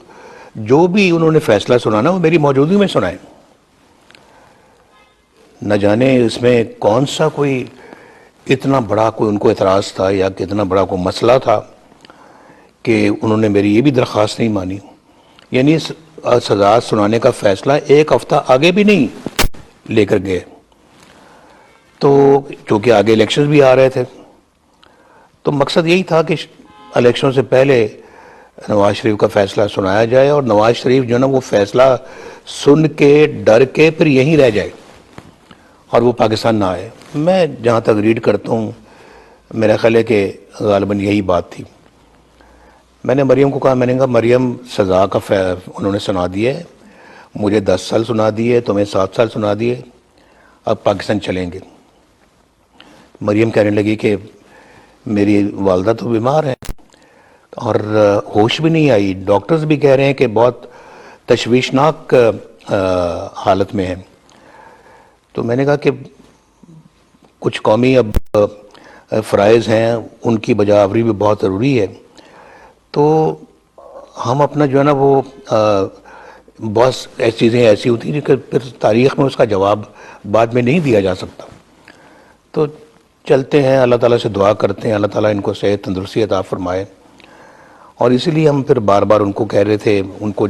جو بھی انہوں نے فیصلہ سنانا وہ میری موجودگی میں سنائیں. نہ جانے اس میں کون سا کوئی اتنا بڑا کوئی ان کو اعتراض تھا یا کتنا بڑا کوئی مسئلہ تھا کہ انہوں نے میری یہ بھی درخواست نہیں مانی. یعنی سزا سنانے کا فیصلہ 1 ہفتہ آگے بھی نہیں لے کر گئے. تو چونکہ آگے الیکشنز بھی آ رہے تھے، تو مقصد یہی تھا کہ الیکشن سے پہلے نواز شریف کا فیصلہ سنایا جائے، اور نواز شریف جو ہے نا وہ فیصلہ سن کے ڈر کے پھر یہیں رہ جائے اور وہ پاکستان نہ آئے. میں جہاں تک ریڈ کرتا ہوں، میرا خیال ہے کہ غالباً یہی بات تھی. میں نے مریم کو کہا، میں نے کہا مریم سزا کا انہوں نے سنا دیا ہے، مجھے 10 سال سنا دیے، تمہیں 7 سال سنا دیے، اب پاکستان چلیں گے. مریم کہنے لگی کہ میری والدہ تو بیمار ہیں اور ہوش بھی نہیں آئی. ڈاکٹرز بھی کہہ رہے ہیں کہ بہت تشویشناک حالت میں ہے. تو میں نے کہا کہ کچھ قومی اب فرائض ہیں, ان کی بجا آوری بھی بہت ضروری ہے. تو ہم اپنا جو ہے نا وہ بہت ایسی چیزیں ایسی ہوتی ہیں کہ پھر تاریخ میں اس کا جواب بعد میں نہیں دیا جا سکتا. تو چلتے ہیں, اللہ تعالیٰ سے دعا کرتے ہیں اللہ تعالیٰ ان کو صحت تندرستی عطا فرمائے. اور اسی لیے ہم پھر بار بار ان کو کہہ رہے تھے, ان کو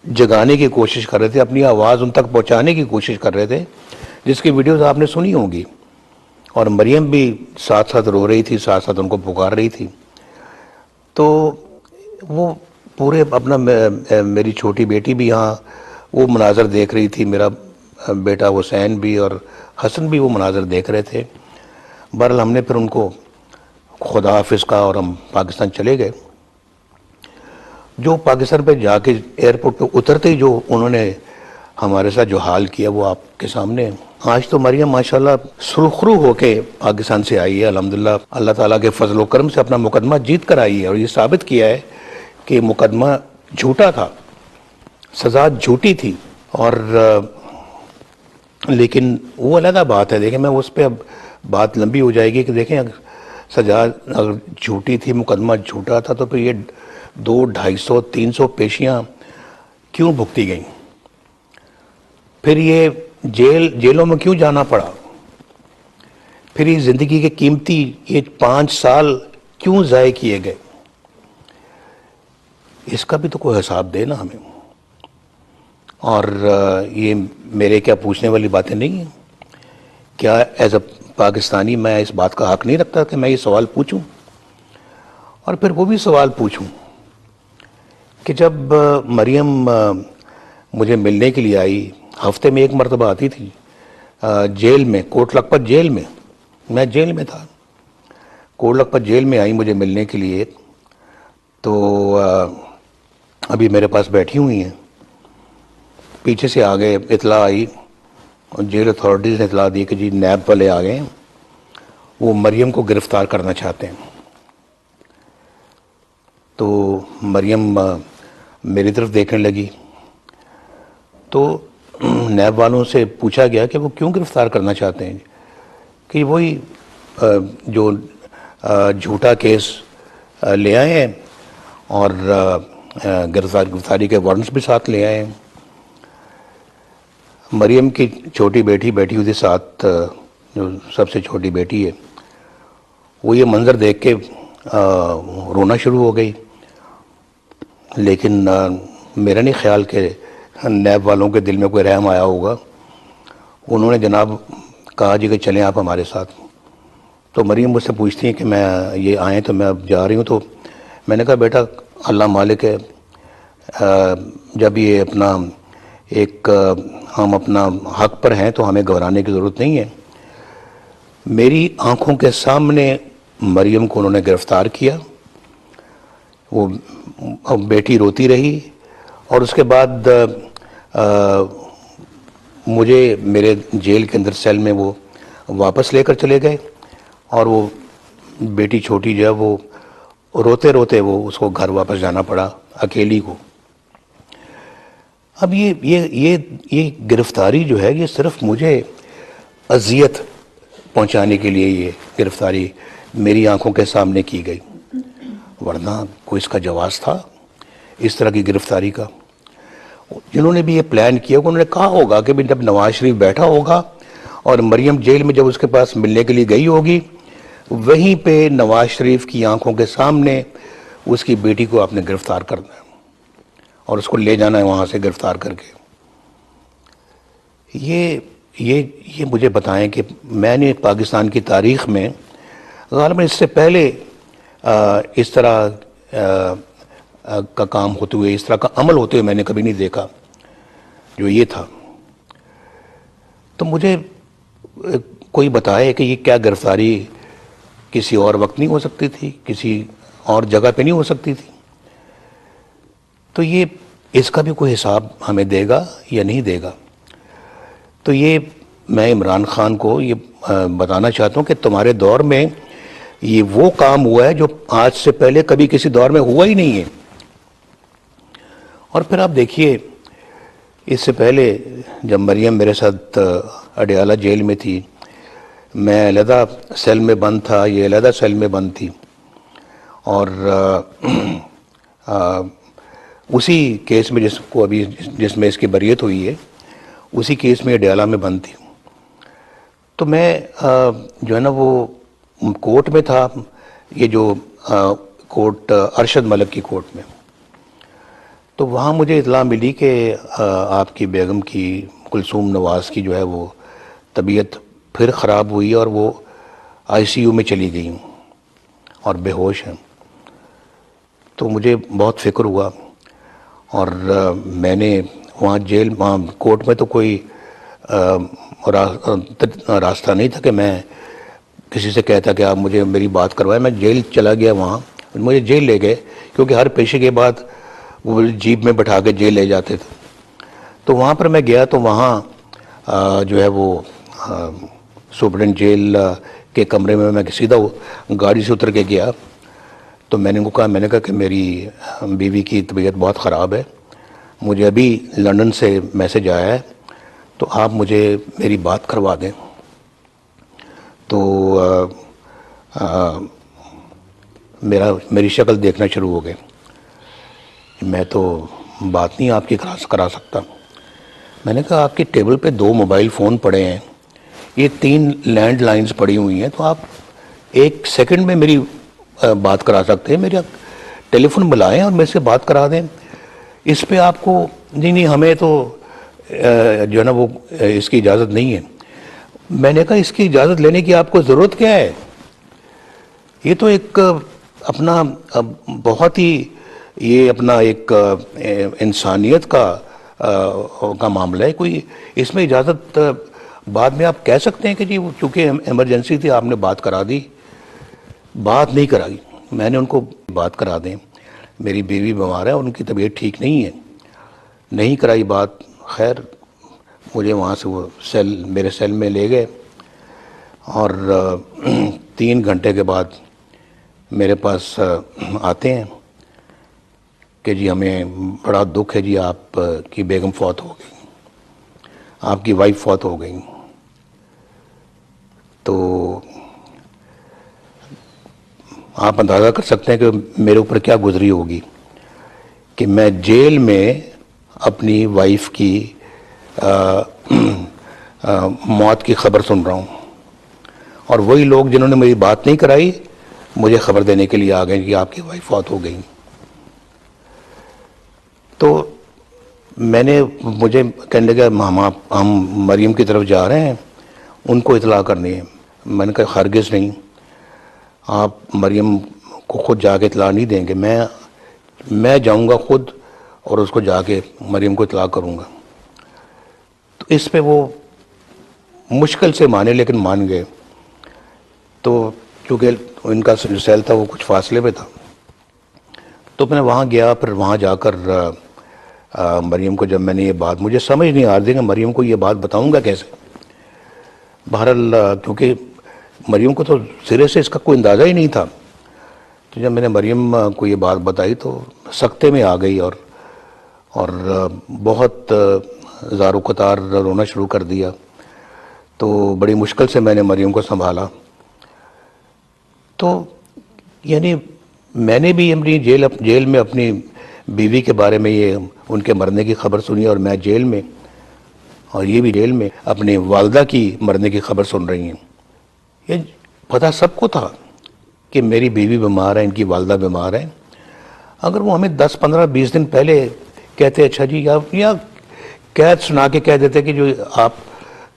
جگانے کی کوشش کر رہے تھے, اپنی آواز ان تک پہنچانے کی کوشش کر رہے تھے, جس کی ویڈیوز آپ نے سنی ہوں گی. اور مریم بھی ساتھ ساتھ رو رہی تھی, ساتھ ساتھ ان کو پکار رہی تھی. تو وہ پورے اپنا میری چھوٹی بیٹی بھی یہاں وہ مناظر دیکھ رہی تھی, میرا بیٹا حسین بھی اور حسن بھی وہ مناظر دیکھ رہے تھے. بہرحال ہم نے پھر ان کو خدا حافظ کہا اور ہم پاکستان چلے گئے. جو پاکستان پہ جا کے ایئرپورٹ پہ اترتے ہی جو انہوں نے ہمارے ساتھ جو حال کیا وہ آپ کے سامنے ہے. آج تو مریم ماشاءاللہ سرخرو ہو کے پاکستان سے آئی ہے الحمدللہ. اللہ تعالیٰ کے فضل و کرم سے اپنا مقدمہ جیت کر آئی ہے اور یہ ثابت کیا ہے کہ مقدمہ جھوٹا تھا, سزا جھوٹی تھی. اور لیکن وہ علیحدہ بات ہے. دیکھیں میں اس پہ اب بات لمبی ہو جائے گی کہ دیکھیں سزا اگر جھوٹی تھی, مقدمہ جھوٹا تھا, تو پھر یہ 200, 250, 300 پیشیاں کیوں بھگتی گئیں؟ پھر یہ جیلوں میں کیوں جانا پڑا؟ پھر یہ زندگی کے قیمتی یہ 5 سال کیوں ضائع کیے گئے؟ اس کا بھی تو کوئی حساب دے نا ہمیں. اور یہ میرے کیا پوچھنے والی باتیں نہیں ہیں کیا؟ ایز اے پاکستانی میں اس بات کا حق نہیں رکھتا کہ میں یہ سوال پوچھوں. اور پھر وہ بھی سوال پوچھوں کہ جب مریم مجھے ملنے کے لیے آئی, ہفتے میں 1 مرتبہ آتی تھی جیل میں, کوٹ لکھپت جیل میں جیل میں تھا, کوٹ لکھپت جیل میں آئی مجھے ملنے کے لیے. تو ابھی میرے پاس بیٹھی ہوئی ہیں, پیچھے سے آگے اطلاع آئی اور جیل اتھارٹیز نے اطلاع دی کہ جی نیب والے آ گئے ہیں, وہ مریم کو گرفتار کرنا چاہتے ہیں. تو مریم میری طرف دیکھنے لگی. تو نیب والوں سے پوچھا گیا کہ وہ کیوں گرفتار کرنا چاہتے ہیں, کہ وہی جو جھوٹا کیس لے آئے ہیں اور گرفتاری کے وارنٹس بھی ساتھ لے آئے ہیں. مریم کی چھوٹی بیٹی بیٹھی ہوئی تھی ساتھ, جو سب سے چھوٹی بیٹی ہے, وہ یہ منظر دیکھ کے رونا شروع ہو گئی. لیکن میرا نہیں خیال کہ نیب والوں کے دل میں کوئی رحم آیا ہوگا. انہوں نے جناب کہا جی کہ چلیں آپ ہمارے ساتھ. تو مریم مجھ سے پوچھتی ہیں کہ میں یہ آئیں تو میں اب جا رہی ہوں. تو میں نے کہا بیٹا اللہ مالک ہے, جب یہ اپنا ایک ہم اپنا حق پر ہیں تو ہمیں گھبرانے کی ضرورت نہیں ہے. میری آنکھوں کے سامنے مریم کو انہوں نے گرفتار کیا, وہ بیٹی روتی رہی اور اس کے بعد مجھے میرے جیل کے اندر سیل میں وہ واپس لے کر چلے گئے اور وہ بیٹی چھوٹی جو ہے وہ روتے روتے وہ اس کو گھر واپس جانا پڑا اکیلی کو. اب یہ گرفتاری جو ہے یہ صرف مجھے اذیت پہنچانے کے لیے یہ گرفتاری میری آنکھوں کے سامنے کی گئی, ورنہ کوئی اس کا جواز تھا اس طرح کی گرفتاری کا؟ جنہوں نے بھی یہ پلان کیا انہوں نے کہا ہوگا کہ جب نواز شریف بیٹھا ہوگا اور مریم جیل میں جب اس کے پاس ملنے کے لیے گئی ہوگی, وہیں پہ نواز شریف کی آنکھوں کے سامنے اس کی بیٹی کو آپ نے گرفتار کرنا ہے اور اس کو لے جانا ہے وہاں سے گرفتار کر کے. یہ مجھے بتائیں کہ میں نے پاکستان کی تاریخ میں غالباً اس سے پہلے اس طرح کا کام ہوتے ہوئے, اس طرح کا عمل ہوتے ہوئے میں نے کبھی نہیں دیکھا جو یہ تھا. تو مجھے کوئی بتائے کہ یہ کیا گرفتاری کسی اور وقت نہیں ہو سکتی تھی, کسی اور جگہ پہ نہیں ہو سکتی تھی؟ تو یہ اس کا بھی کوئی حساب ہمیں دے گا یا نہیں دے گا؟ تو یہ میں عمران خان کو یہ بتانا چاہتا ہوں کہ تمہارے دور میں یہ وہ کام ہوا ہے جو آج سے پہلے کبھی کسی دور میں ہوا ہی نہیں ہے. اور پھر آپ دیکھیے اس سے پہلے جب مریم میرے ساتھ اڈیالہ جیل میں تھی، میں علیحدہ سیل میں بند تھا، یہ علیحدہ سیل میں بند تھی، اور اسی کیس میں جس میں اس کی بریت ہوئی ہے، اسی کیس میں اڈیالہ میں بند تھی. تو میں جو ہے نا وہ کورٹ میں تھا، یہ جو کورٹ ارشد ملک کی کورٹ میں. تو وہاں مجھے اطلاع ملی کہ آپ کی بیگم کی، کلثوم نواز کی جو ہے وہ طبیعت پھر خراب ہوئی اور وہ آئی سی یو میں چلی گئی اور بے ہوش ہیں. تو مجھے بہت فکر ہوا، اور میں نے وہاں کورٹ میں تو کوئی راستہ نہیں تھا کہ میں کسی سے کہتا کہ آپ مجھے میری بات کروائیں. میں جیل چلا گیا، وہاں مجھے جیل لے گئے، کیونکہ ہر پیشے کے بعد وہ جیپ میں بٹھا کے جیل لے جاتے تھے. تو وہاں پر میں گیا تو وہاں جو ہے وہ سپرڈنٹ جیل کے کمرے میں سیدھا گاڑی سے اتر کے گیا. تو میں نے کہا کہ میری بیوی کی طبیعت بہت خراب ہے، مجھے ابھی لندن سے میسج آیا ہے، تو آپ مجھے میری بات کروا دیں. تو میری شکل دیکھنا شروع ہو گئے. میں تو بات نہیں آپ کی کرا سکتا. میں نے کہا آپ کی ٹیبل پہ 2 موبائل فون پڑے ہیں، یہ 3 لینڈ لائنز پڑی ہوئی ہیں، تو آپ 1 سیکنڈ میں میری بات کرا سکتے ہیں، میرا ٹیلی فون بلائیں اور میرے سے بات کرا دیں. اس پہ آپ کو نہیں ہمیں تو جو ہے نا وہ اس کی اجازت نہیں ہے. میں نے کہا اس کی اجازت لینے کی آپ کو ضرورت کیا ہے؟ یہ تو ایک اپنا بہت ہی یہ اپنا ایک انسانیت کا معاملہ ہے. کوئی اس میں اجازت بعد میں آپ کہہ سکتے ہیں کہ جی چونکہ ایمرجنسی تھی آپ نے بات کرا دی. بات نہیں کرائی. میں نے ان کو بات کرا دیں، میری بیوی بیمار ہے، ان کی طبیعت ٹھیک نہیں ہے، نہیں کرائی بات. خیر مجھے وہاں سے وہ میرے سیل میں لے گئے، اور 3 گھنٹے کے بعد میرے پاس آتے ہیں کہ جی ہمیں بڑا دکھ ہے جی، آپ کی بیگم فوت ہو گئی، آپ کی وائف فوت ہو گئی. تو آپ اندازہ کر سکتے ہیں کہ میرے اوپر کیا گزری ہوگی کہ میں جیل میں اپنی وائف کی موت کی خبر سن رہا ہوں، اور وہی لوگ جنہوں نے میری بات نہیں کرائی مجھے خبر دینے کے لیے آ گئے کہ آپ کی وائف فوت ہو گئی. تو مجھے کہنے لگا ہم مریم کی طرف جا رہے ہیں، ان کو اطلاع کرنی ہے. میں نے کہا ہرگز نہیں، آپ مریم کو خود جا کے اطلاع نہیں دیں گے، میں جاؤں گا خود اور اس کو جا کے مریم کو اطلاع کروں گا. تو اس پہ وہ مشکل سے مانے، لیکن مان گئے. تو چونکہ ان کا جو سیل تھا وہ کچھ فاصلے پہ تھا، تو میں وہاں گیا. پھر وہاں جا کر مریم کو جب میں نے یہ بات، مجھے سمجھ نہیں آ رہی کہ مریم کو یہ بات بتاؤں گا کیسے. بہرحال کیونکہ مریم کو تو سرے سے اس کا کوئی اندازہ ہی نہیں تھا، تو جب میں نے مریم کو یہ بات بتائی تو سکتے میں آ گئی اور بہت زار و قطار رونا شروع کر دیا. تو بڑی مشکل سے میں نے مریم کو سنبھالا. تو یعنی میں نے بھی اپنی جیل میں اپنی بیوی کے بارے میں یہ ان کے مرنے کی خبر سنی، اور میں جیل میں، اور یہ بھی جیل میں اپنی والدہ کی مرنے کی خبر سن رہی ہیں. یہ پتہ سب کو تھا کہ میری بیوی بیمار ہے، ان کی والدہ بیمار ہے. اگر وہ ہمیں 10 15 20 دن پہلے کہتے اچھا جی، یا قید سنا کے کہہ دیتے کہ جو آپ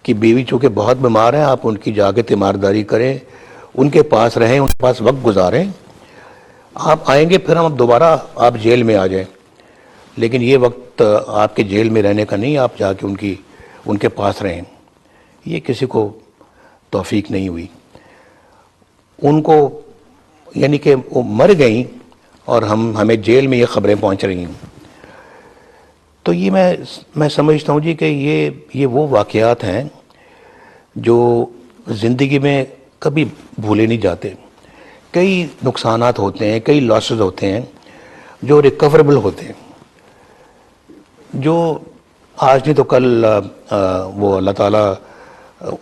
کی بیوی چونکہ بہت بیمار ہیں، آپ ان کی جا کے تیمارداری کریں، ان کے پاس رہیں، ان کے پاس وقت گزاریں، آپ آئیں گے پھر ہم دوبارہ آپ جیل میں آ جائیں. لیکن یہ وقت آپ کے جیل میں رہنے کا نہیں، آپ جا کے ان کے پاس رہیں. یہ کسی کو توفیق نہیں ہوئی. ان کو یعنی کہ وہ مر گئیں اور ہمیں جیل میں یہ خبریں پہنچ رہی ہیں. تو یہ میں سمجھتا ہوں جی کہ یہ وہ واقعات ہیں جو زندگی میں کبھی بھولے نہیں جاتے. کئی نقصانات ہوتے ہیں، کئی لاسز ہوتے ہیں جو ریکوربل ہوتے ہیں، جو آج نہیں تو کل وہ اللہ تعالیٰ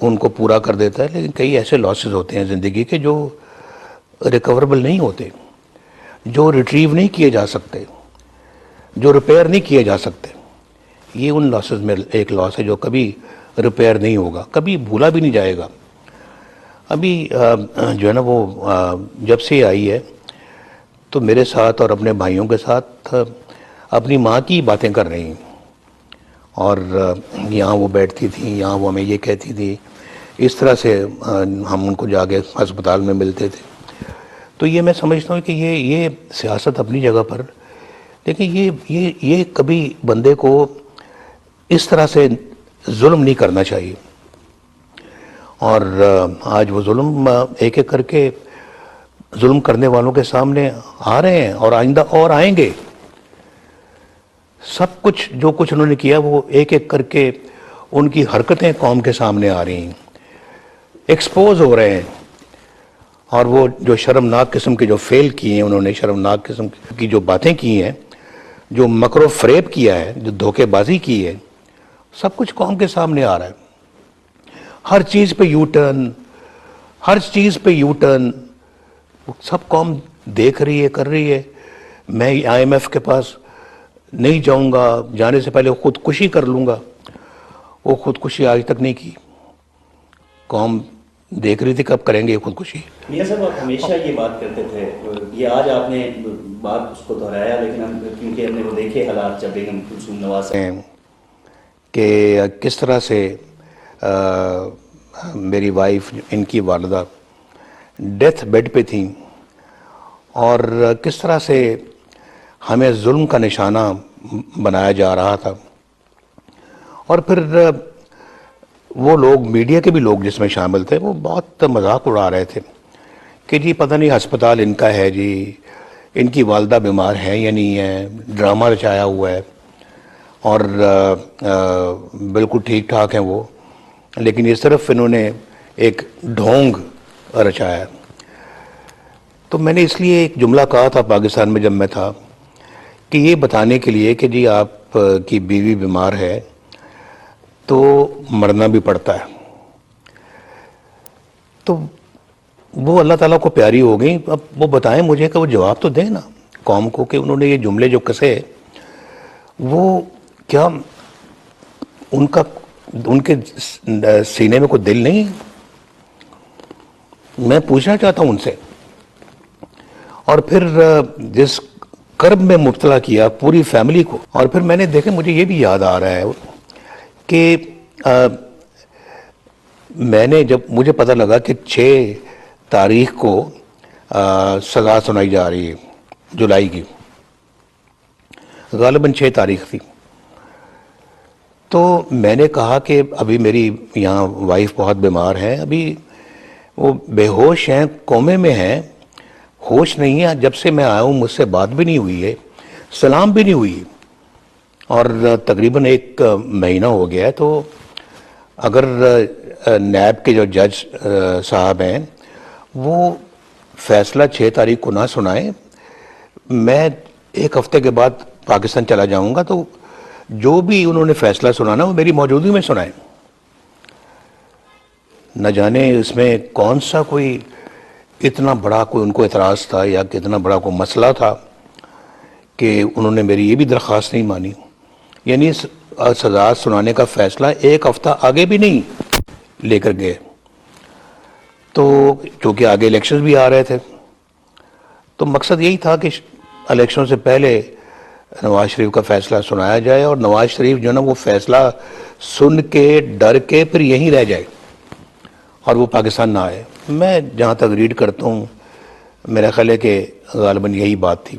ان کو پورا کر دیتا ہے، لیکن کئی ایسے لاسز ہوتے ہیں زندگی کے جو ریکوربل نہیں ہوتے، جو ریٹریو نہیں کیے جا سکتے، جو ریپیئر نہیں کیے جا سکتے. یہ ان لاسز میں ایک لاس ہے جو کبھی ریپیئر نہیں ہوگا، کبھی بھولا بھی نہیں جائے گا. ابھی جو ہے نا وہ جب سے آئی ہے تو میرے ساتھ اور اپنے بھائیوں کے ساتھ اپنی ماں کی باتیں کر رہی ہیں، اور یہاں وہ بیٹھتی تھیں، یہاں وہ ہمیں یہ کہتی تھی، اس طرح سے ہم ان کو جا کے ہسپتال میں ملتے تھے. تو یہ میں سمجھتا ہوں کہ یہ سیاست اپنی جگہ پر، لیکن یہ کبھی بندے کو اس طرح سے ظلم نہیں کرنا چاہیے. اور آج وہ ظلم ایک ایک کر کے ظلم کرنے والوں کے سامنے آ رہے ہیں، اور آئندہ اور آئیں گے. سب کچھ جو کچھ انہوں نے کیا وہ ایک ایک کر کے ان کی حرکتیں قوم کے سامنے آ رہی ہیں، ایکسپوز ہو رہے ہیں. اور وہ جو شرمناک قسم کے جو فیل کیے ہیں انہوں نے، شرمناک قسم کی جو باتیں کی ہیں، جو مکر و فریب کیا ہے، جو دھوکے بازی کی ہے، سب کچھ قوم کے سامنے آ رہا ہے. ہر چیز پہ یو ٹرن، ہر چیز پہ یو ٹرن، سب قوم دیکھ رہی ہے، کر رہی ہے. میں IMF کے پاس نہیں جاؤں گا، جانے سے پہلے خودکشی کر لوں گا. وہ خودکشی آج تک نہیں کی. قوم دیکھ رہی تھی کب کریں گے یہ خودکشی. میاں صاحب آپ ہمیشہ یہ بات کرتے تھے، یہ آج آپ نے بات اس کو دہرایا، لیکن کیونکہ ہم نے وہ دیکھے حالات جب بیگم کلثوم نواز کہ کس طرح سے میری وائف، ان کی والدہ ڈیتھ بیڈ پہ تھیں، اور کس طرح سے ہمیں ظلم کا نشانہ بنایا جا رہا تھا. اور پھر وہ لوگ، میڈیا کے بھی لوگ جس میں شامل تھے، وہ بہت مذاق اڑا رہے تھے کہ جی پتہ نہیں ہسپتال ان کا ہے، جی ان کی والدہ بیمار ہے یا نہیں ہے، ڈرامہ رچایا ہوا ہے، اور بالکل ٹھیک ٹھاک ہیں وہ، لیکن یہ صرف انہوں نے ایک ڈھونگ رچایا. تو میں نے اس لیے ایک جملہ کہا تھا پاکستان میں جب میں تھا، کہ یہ بتانے کے لیے کہ جی آپ کی بیوی بیمار ہے تو مرنا بھی پڑتا ہے. تو وہ اللہ تعالیٰ کو پیاری ہو گئی. اب وہ بتائیں مجھے کہ وہ جواب تو دیں نا قوم کو کہ انہوں نے یہ جملے جو کسے، وہ کیا ان کے سینے میں کوئی دل نہیں؟ میں پوچھنا چاہتا ہوں ان سے. اور پھر جس کرب میں مبتلا کیا پوری فیملی کو. اور پھر میں نے دیکھا، مجھے یہ بھی یاد آ رہا ہے کہ میں نے جب مجھے پتہ لگا کہ 6 تاریخ کو سزا سنائی جا رہی ہے جولائی کی، غالباً 6 تاریخ تھی، تو میں نے کہا کہ ابھی میری یہاں وائف بہت بیمار ہے، ابھی وہ بے ہوش ہیں، کومے میں ہیں، ہوش نہیں ہے. جب سے میں آیا ہوں مجھ سے بات بھی نہیں ہوئی ہے، سلام بھی نہیں ہوئی، اور تقریباً 1 مہینہ ہو گیا ہے. تو اگر نیب کے جو جج صاحب ہیں وہ فیصلہ 6 تاریخ کو نہ سنائیں، میں 1 ہفتے کے بعد پاکستان چلا جاؤں گا، تو جو بھی انہوں نے فیصلہ سنانا وہ میری موجودگی میں سنائیں. نہ جانے اس میں کون سا کوئی اتنا بڑا کوئی ان کو اعتراض تھا، یا کتنا بڑا کوئی مسئلہ تھا کہ انہوں نے میری یہ بھی درخواست نہیں مانی. یعنی سزا سنانے کا فیصلہ 1 ہفتہ آگے بھی نہیں لے کر گئے. تو چونکہ آگے الیکشنز بھی آ رہے تھے، تو مقصد یہی تھا کہ الیکشن سے پہلے نواز شریف کا فیصلہ سنایا جائے، اور نواز شریف جو ہے نا وہ فیصلہ سن کے ڈر کے پھر یہیں رہ جائے اور وہ پاکستان نہ آئے. میں جہاں تک ریڈ کرتا ہوں، میرا خیال ہے کہ غالباً یہی بات تھی.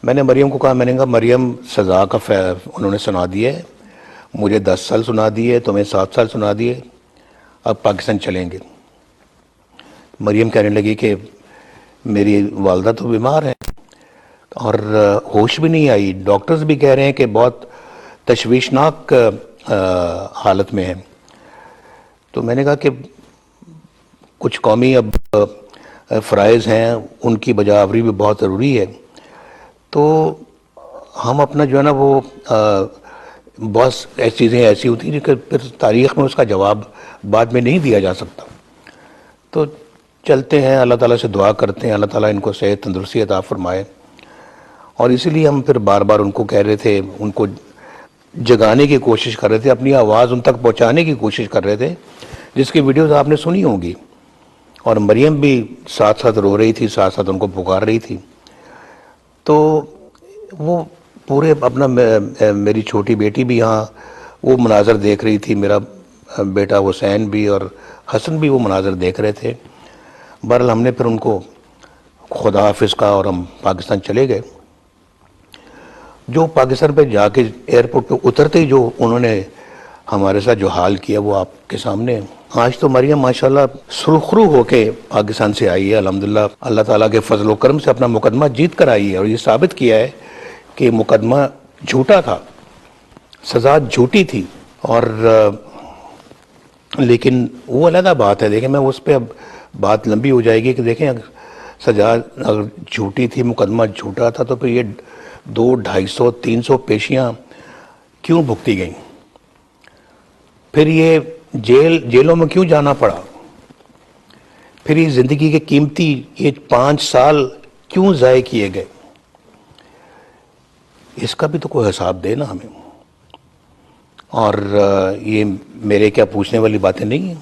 میں نے مریم کو کہا، میں نے کہا مریم سزا کا انہوں نے سنا دی ہے، مجھے 10 سال سنا دیے، تمہیں 7 سال سنا دیے، اب پاکستان چلیں گے. مریم کہنے لگی کہ میری والدہ تو بیمار ہیں اور ہوش بھی نہیں آئی، ڈاکٹرز بھی کہہ رہے ہیں کہ بہت تشویشناک حالت میں ہے. تو میں نے کہا کہ کچھ قومی اب فرائض ہیں ان کی بجاوری بھی بہت ضروری ہے. تو ہم اپنا جو ہے نا وہ بہت ایسی چیزیں ایسی ہوتی ہیں کہ پھر تاریخ میں اس کا جواب بعد میں نہیں دیا جا سکتا. تو چلتے ہیں, اللہ تعالیٰ سے دعا کرتے ہیں اللہ تعالیٰ ان کو صحت تندرستی عطا فرمائے. اور اسی لیے ہم پھر بار بار ان کو کہہ رہے تھے, ان کو جگانے کی کوشش کر رہے تھے, اپنی آواز ان تک پہنچانے کی کوشش کر رہے تھے, جس کی ویڈیوز آپ نے سنی ہوں گی. اور مریم بھی ساتھ ساتھ رو رہی تھی, ساتھ ساتھ ان کو پکار رہی تھی. تو وہ پورے اپنا میری چھوٹی بیٹی بھی یہاں وہ مناظر دیکھ رہی تھی, میرا بیٹا حسین بھی اور حسن بھی وہ مناظر دیکھ رہے تھے. بہرحال ہم نے پھر ان کو خدا حافظ کہا اور ہم پاکستان چلے گئے. جو پاکستان پہ جا کے ایئرپورٹ پہ اترتے ہی جو انہوں نے ہمارے ساتھ جو حال کیا وہ آپ کے سامنے ہے. آج تو مریم ماشاءاللہ سرخرو ہو کے پاکستان سے آئی ہے الحمدللہ. اللہ تعالیٰ کے فضل و کرم سے اپنا مقدمہ جیت کر آئی ہے, اور یہ ثابت کیا ہے کہ مقدمہ جھوٹا تھا, سزا جھوٹی تھی. اور لیکن وہ علیحدہ بات ہے, دیکھیں میں اس پہ اب بات لمبی ہو جائے گی کہ دیکھیں سزا اگر جھوٹی تھی, مقدمہ جھوٹا تھا, تو پھر یہ 200, 250, 300 پیشیاں کیوں بھگتی گئیں؟ پھر یہ جیلوں میں کیوں جانا پڑا؟ پھر یہ زندگی کے قیمتی یہ 5 سال کیوں ضائع کیے گئے؟ اس کا بھی تو کوئی حساب دے نا ہمیں. اور یہ میرے کیا پوچھنے والی باتیں نہیں ہیں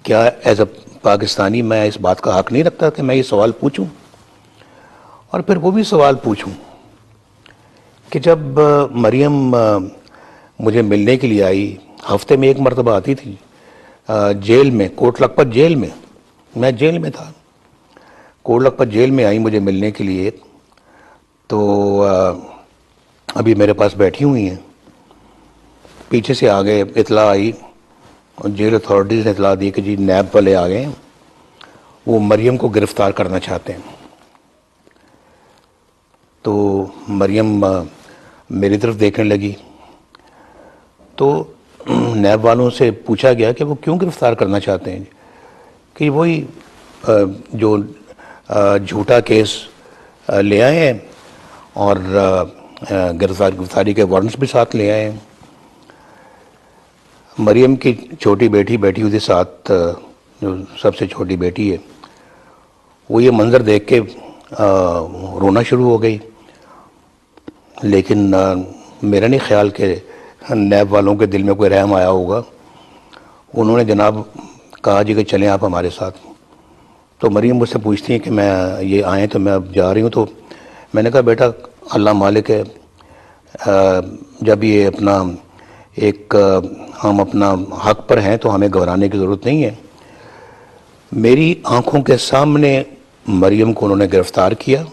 کیا؟ ایز اے پاکستانی میں اس بات کا حق نہیں رکھتا کہ میں یہ سوال پوچھوں؟ اور پھر وہ بھی سوال پوچھوں کہ جب مریم مجھے ملنے کے لیے آئی, ہفتے میں 1 مرتبہ آتی تھی جیل میں, کوٹ لکھپت جیل میں جیل میں تھا, کوٹ لکھپت جیل میں آئی مجھے ملنے کے لیے. تو ابھی میرے پاس بیٹھی ہوئی ہیں. پیچھے سے آگے اطلاع آئی, جیل اتھارٹیز نے اطلاع دی کہ جی نیب والے آ گئے ہیں, وہ مریم کو گرفتار کرنا چاہتے ہیں. تو مریم میری طرف دیکھنے لگی. تو نیب والوں سے پوچھا گیا کہ وہ کیوں گرفتار کرنا چاہتے ہیں, کہ وہی جو جھوٹا کیس لے آئے ہیں اور گرفتاری کے وارنٹس بھی ساتھ لے آئے ہیں. مریم کی چھوٹی بیٹی بیٹھی ہوئی تھی ساتھ, جو سب سے چھوٹی بیٹی ہے, وہ یہ منظر دیکھ کے رونا شروع ہو گئی. لیکن میرا نہیں خیال کہ نیب والوں کے دل میں کوئی رحم آیا ہوگا. انہوں نے جناب کہا جی کہ چلیں آپ ہمارے ساتھ. تو مریم مجھ سے پوچھتی ہیں کہ میں یہ آئیں تو میں اب جا رہی ہوں. تو میں نے کہا بیٹا اللہ مالک ہے, جب یہ اپنا ایک ہم اپنا حق پر ہیں تو ہمیں گھبرانے کی ضرورت نہیں ہے. میری آنکھوں کے سامنے مریم کو انہوں نے گرفتار کیا,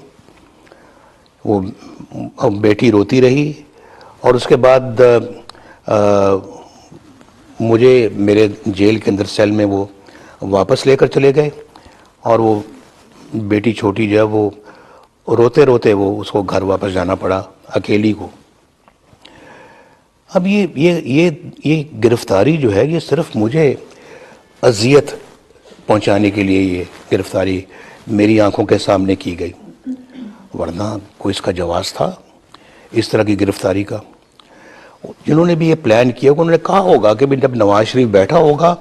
وہ بیٹی روتی رہی, اور اس کے بعد مجھے میرے جیل کے اندر سیل میں وہ واپس لے کر چلے گئے, اور وہ بیٹی چھوٹی جو ہے وہ روتے روتے وہ اس کو گھر واپس جانا پڑا اکیلی کو. اب یہ گرفتاری جو ہے یہ صرف مجھے اذیت پہنچانے کے لیے یہ گرفتاری میری آنکھوں کے سامنے کی گئی, ورنہ کوئی اس کا جواز تھا اس طرح کی گرفتاری کا؟ جنہوں نے بھی یہ پلان کیا انہوں نے کہا ہوگا کہ جب نواز شریف بیٹھا ہوگا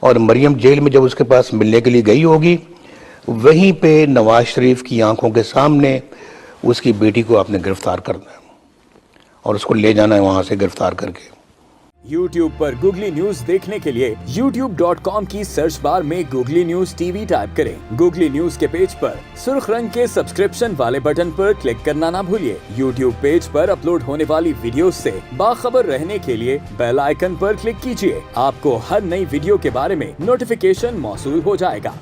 اور مریم جیل میں جب اس کے پاس ملنے کے لیے گئی ہوگی, وہیں پہ نواز شریف کی آنکھوں کے سامنے اس کی بیٹی کو آپ نے گرفتار کرنا ہے اور اس کو لے جانا ہے وہاں سے گرفتار کر کے. YouTube پر گوگلی نیوز دیکھنے کے لیے youtube.com کی سرچ بار میں googly news T V type کریں. گوگلی نیوز کے پیج پر سرخ رنگ کے سبسکرپشن والے بٹن پر کلک کرنا نہ بھولیے. YouTube پیج پر اپلوڈ ہونے والی ویڈیوز سے باخبر رہنے کے لیے بیل آئیکن پر کلک کیجیے. آپ کو ہر نئی ویڈیو کے بارے میں نوٹیفیکیشن موصول ہو جائے گا.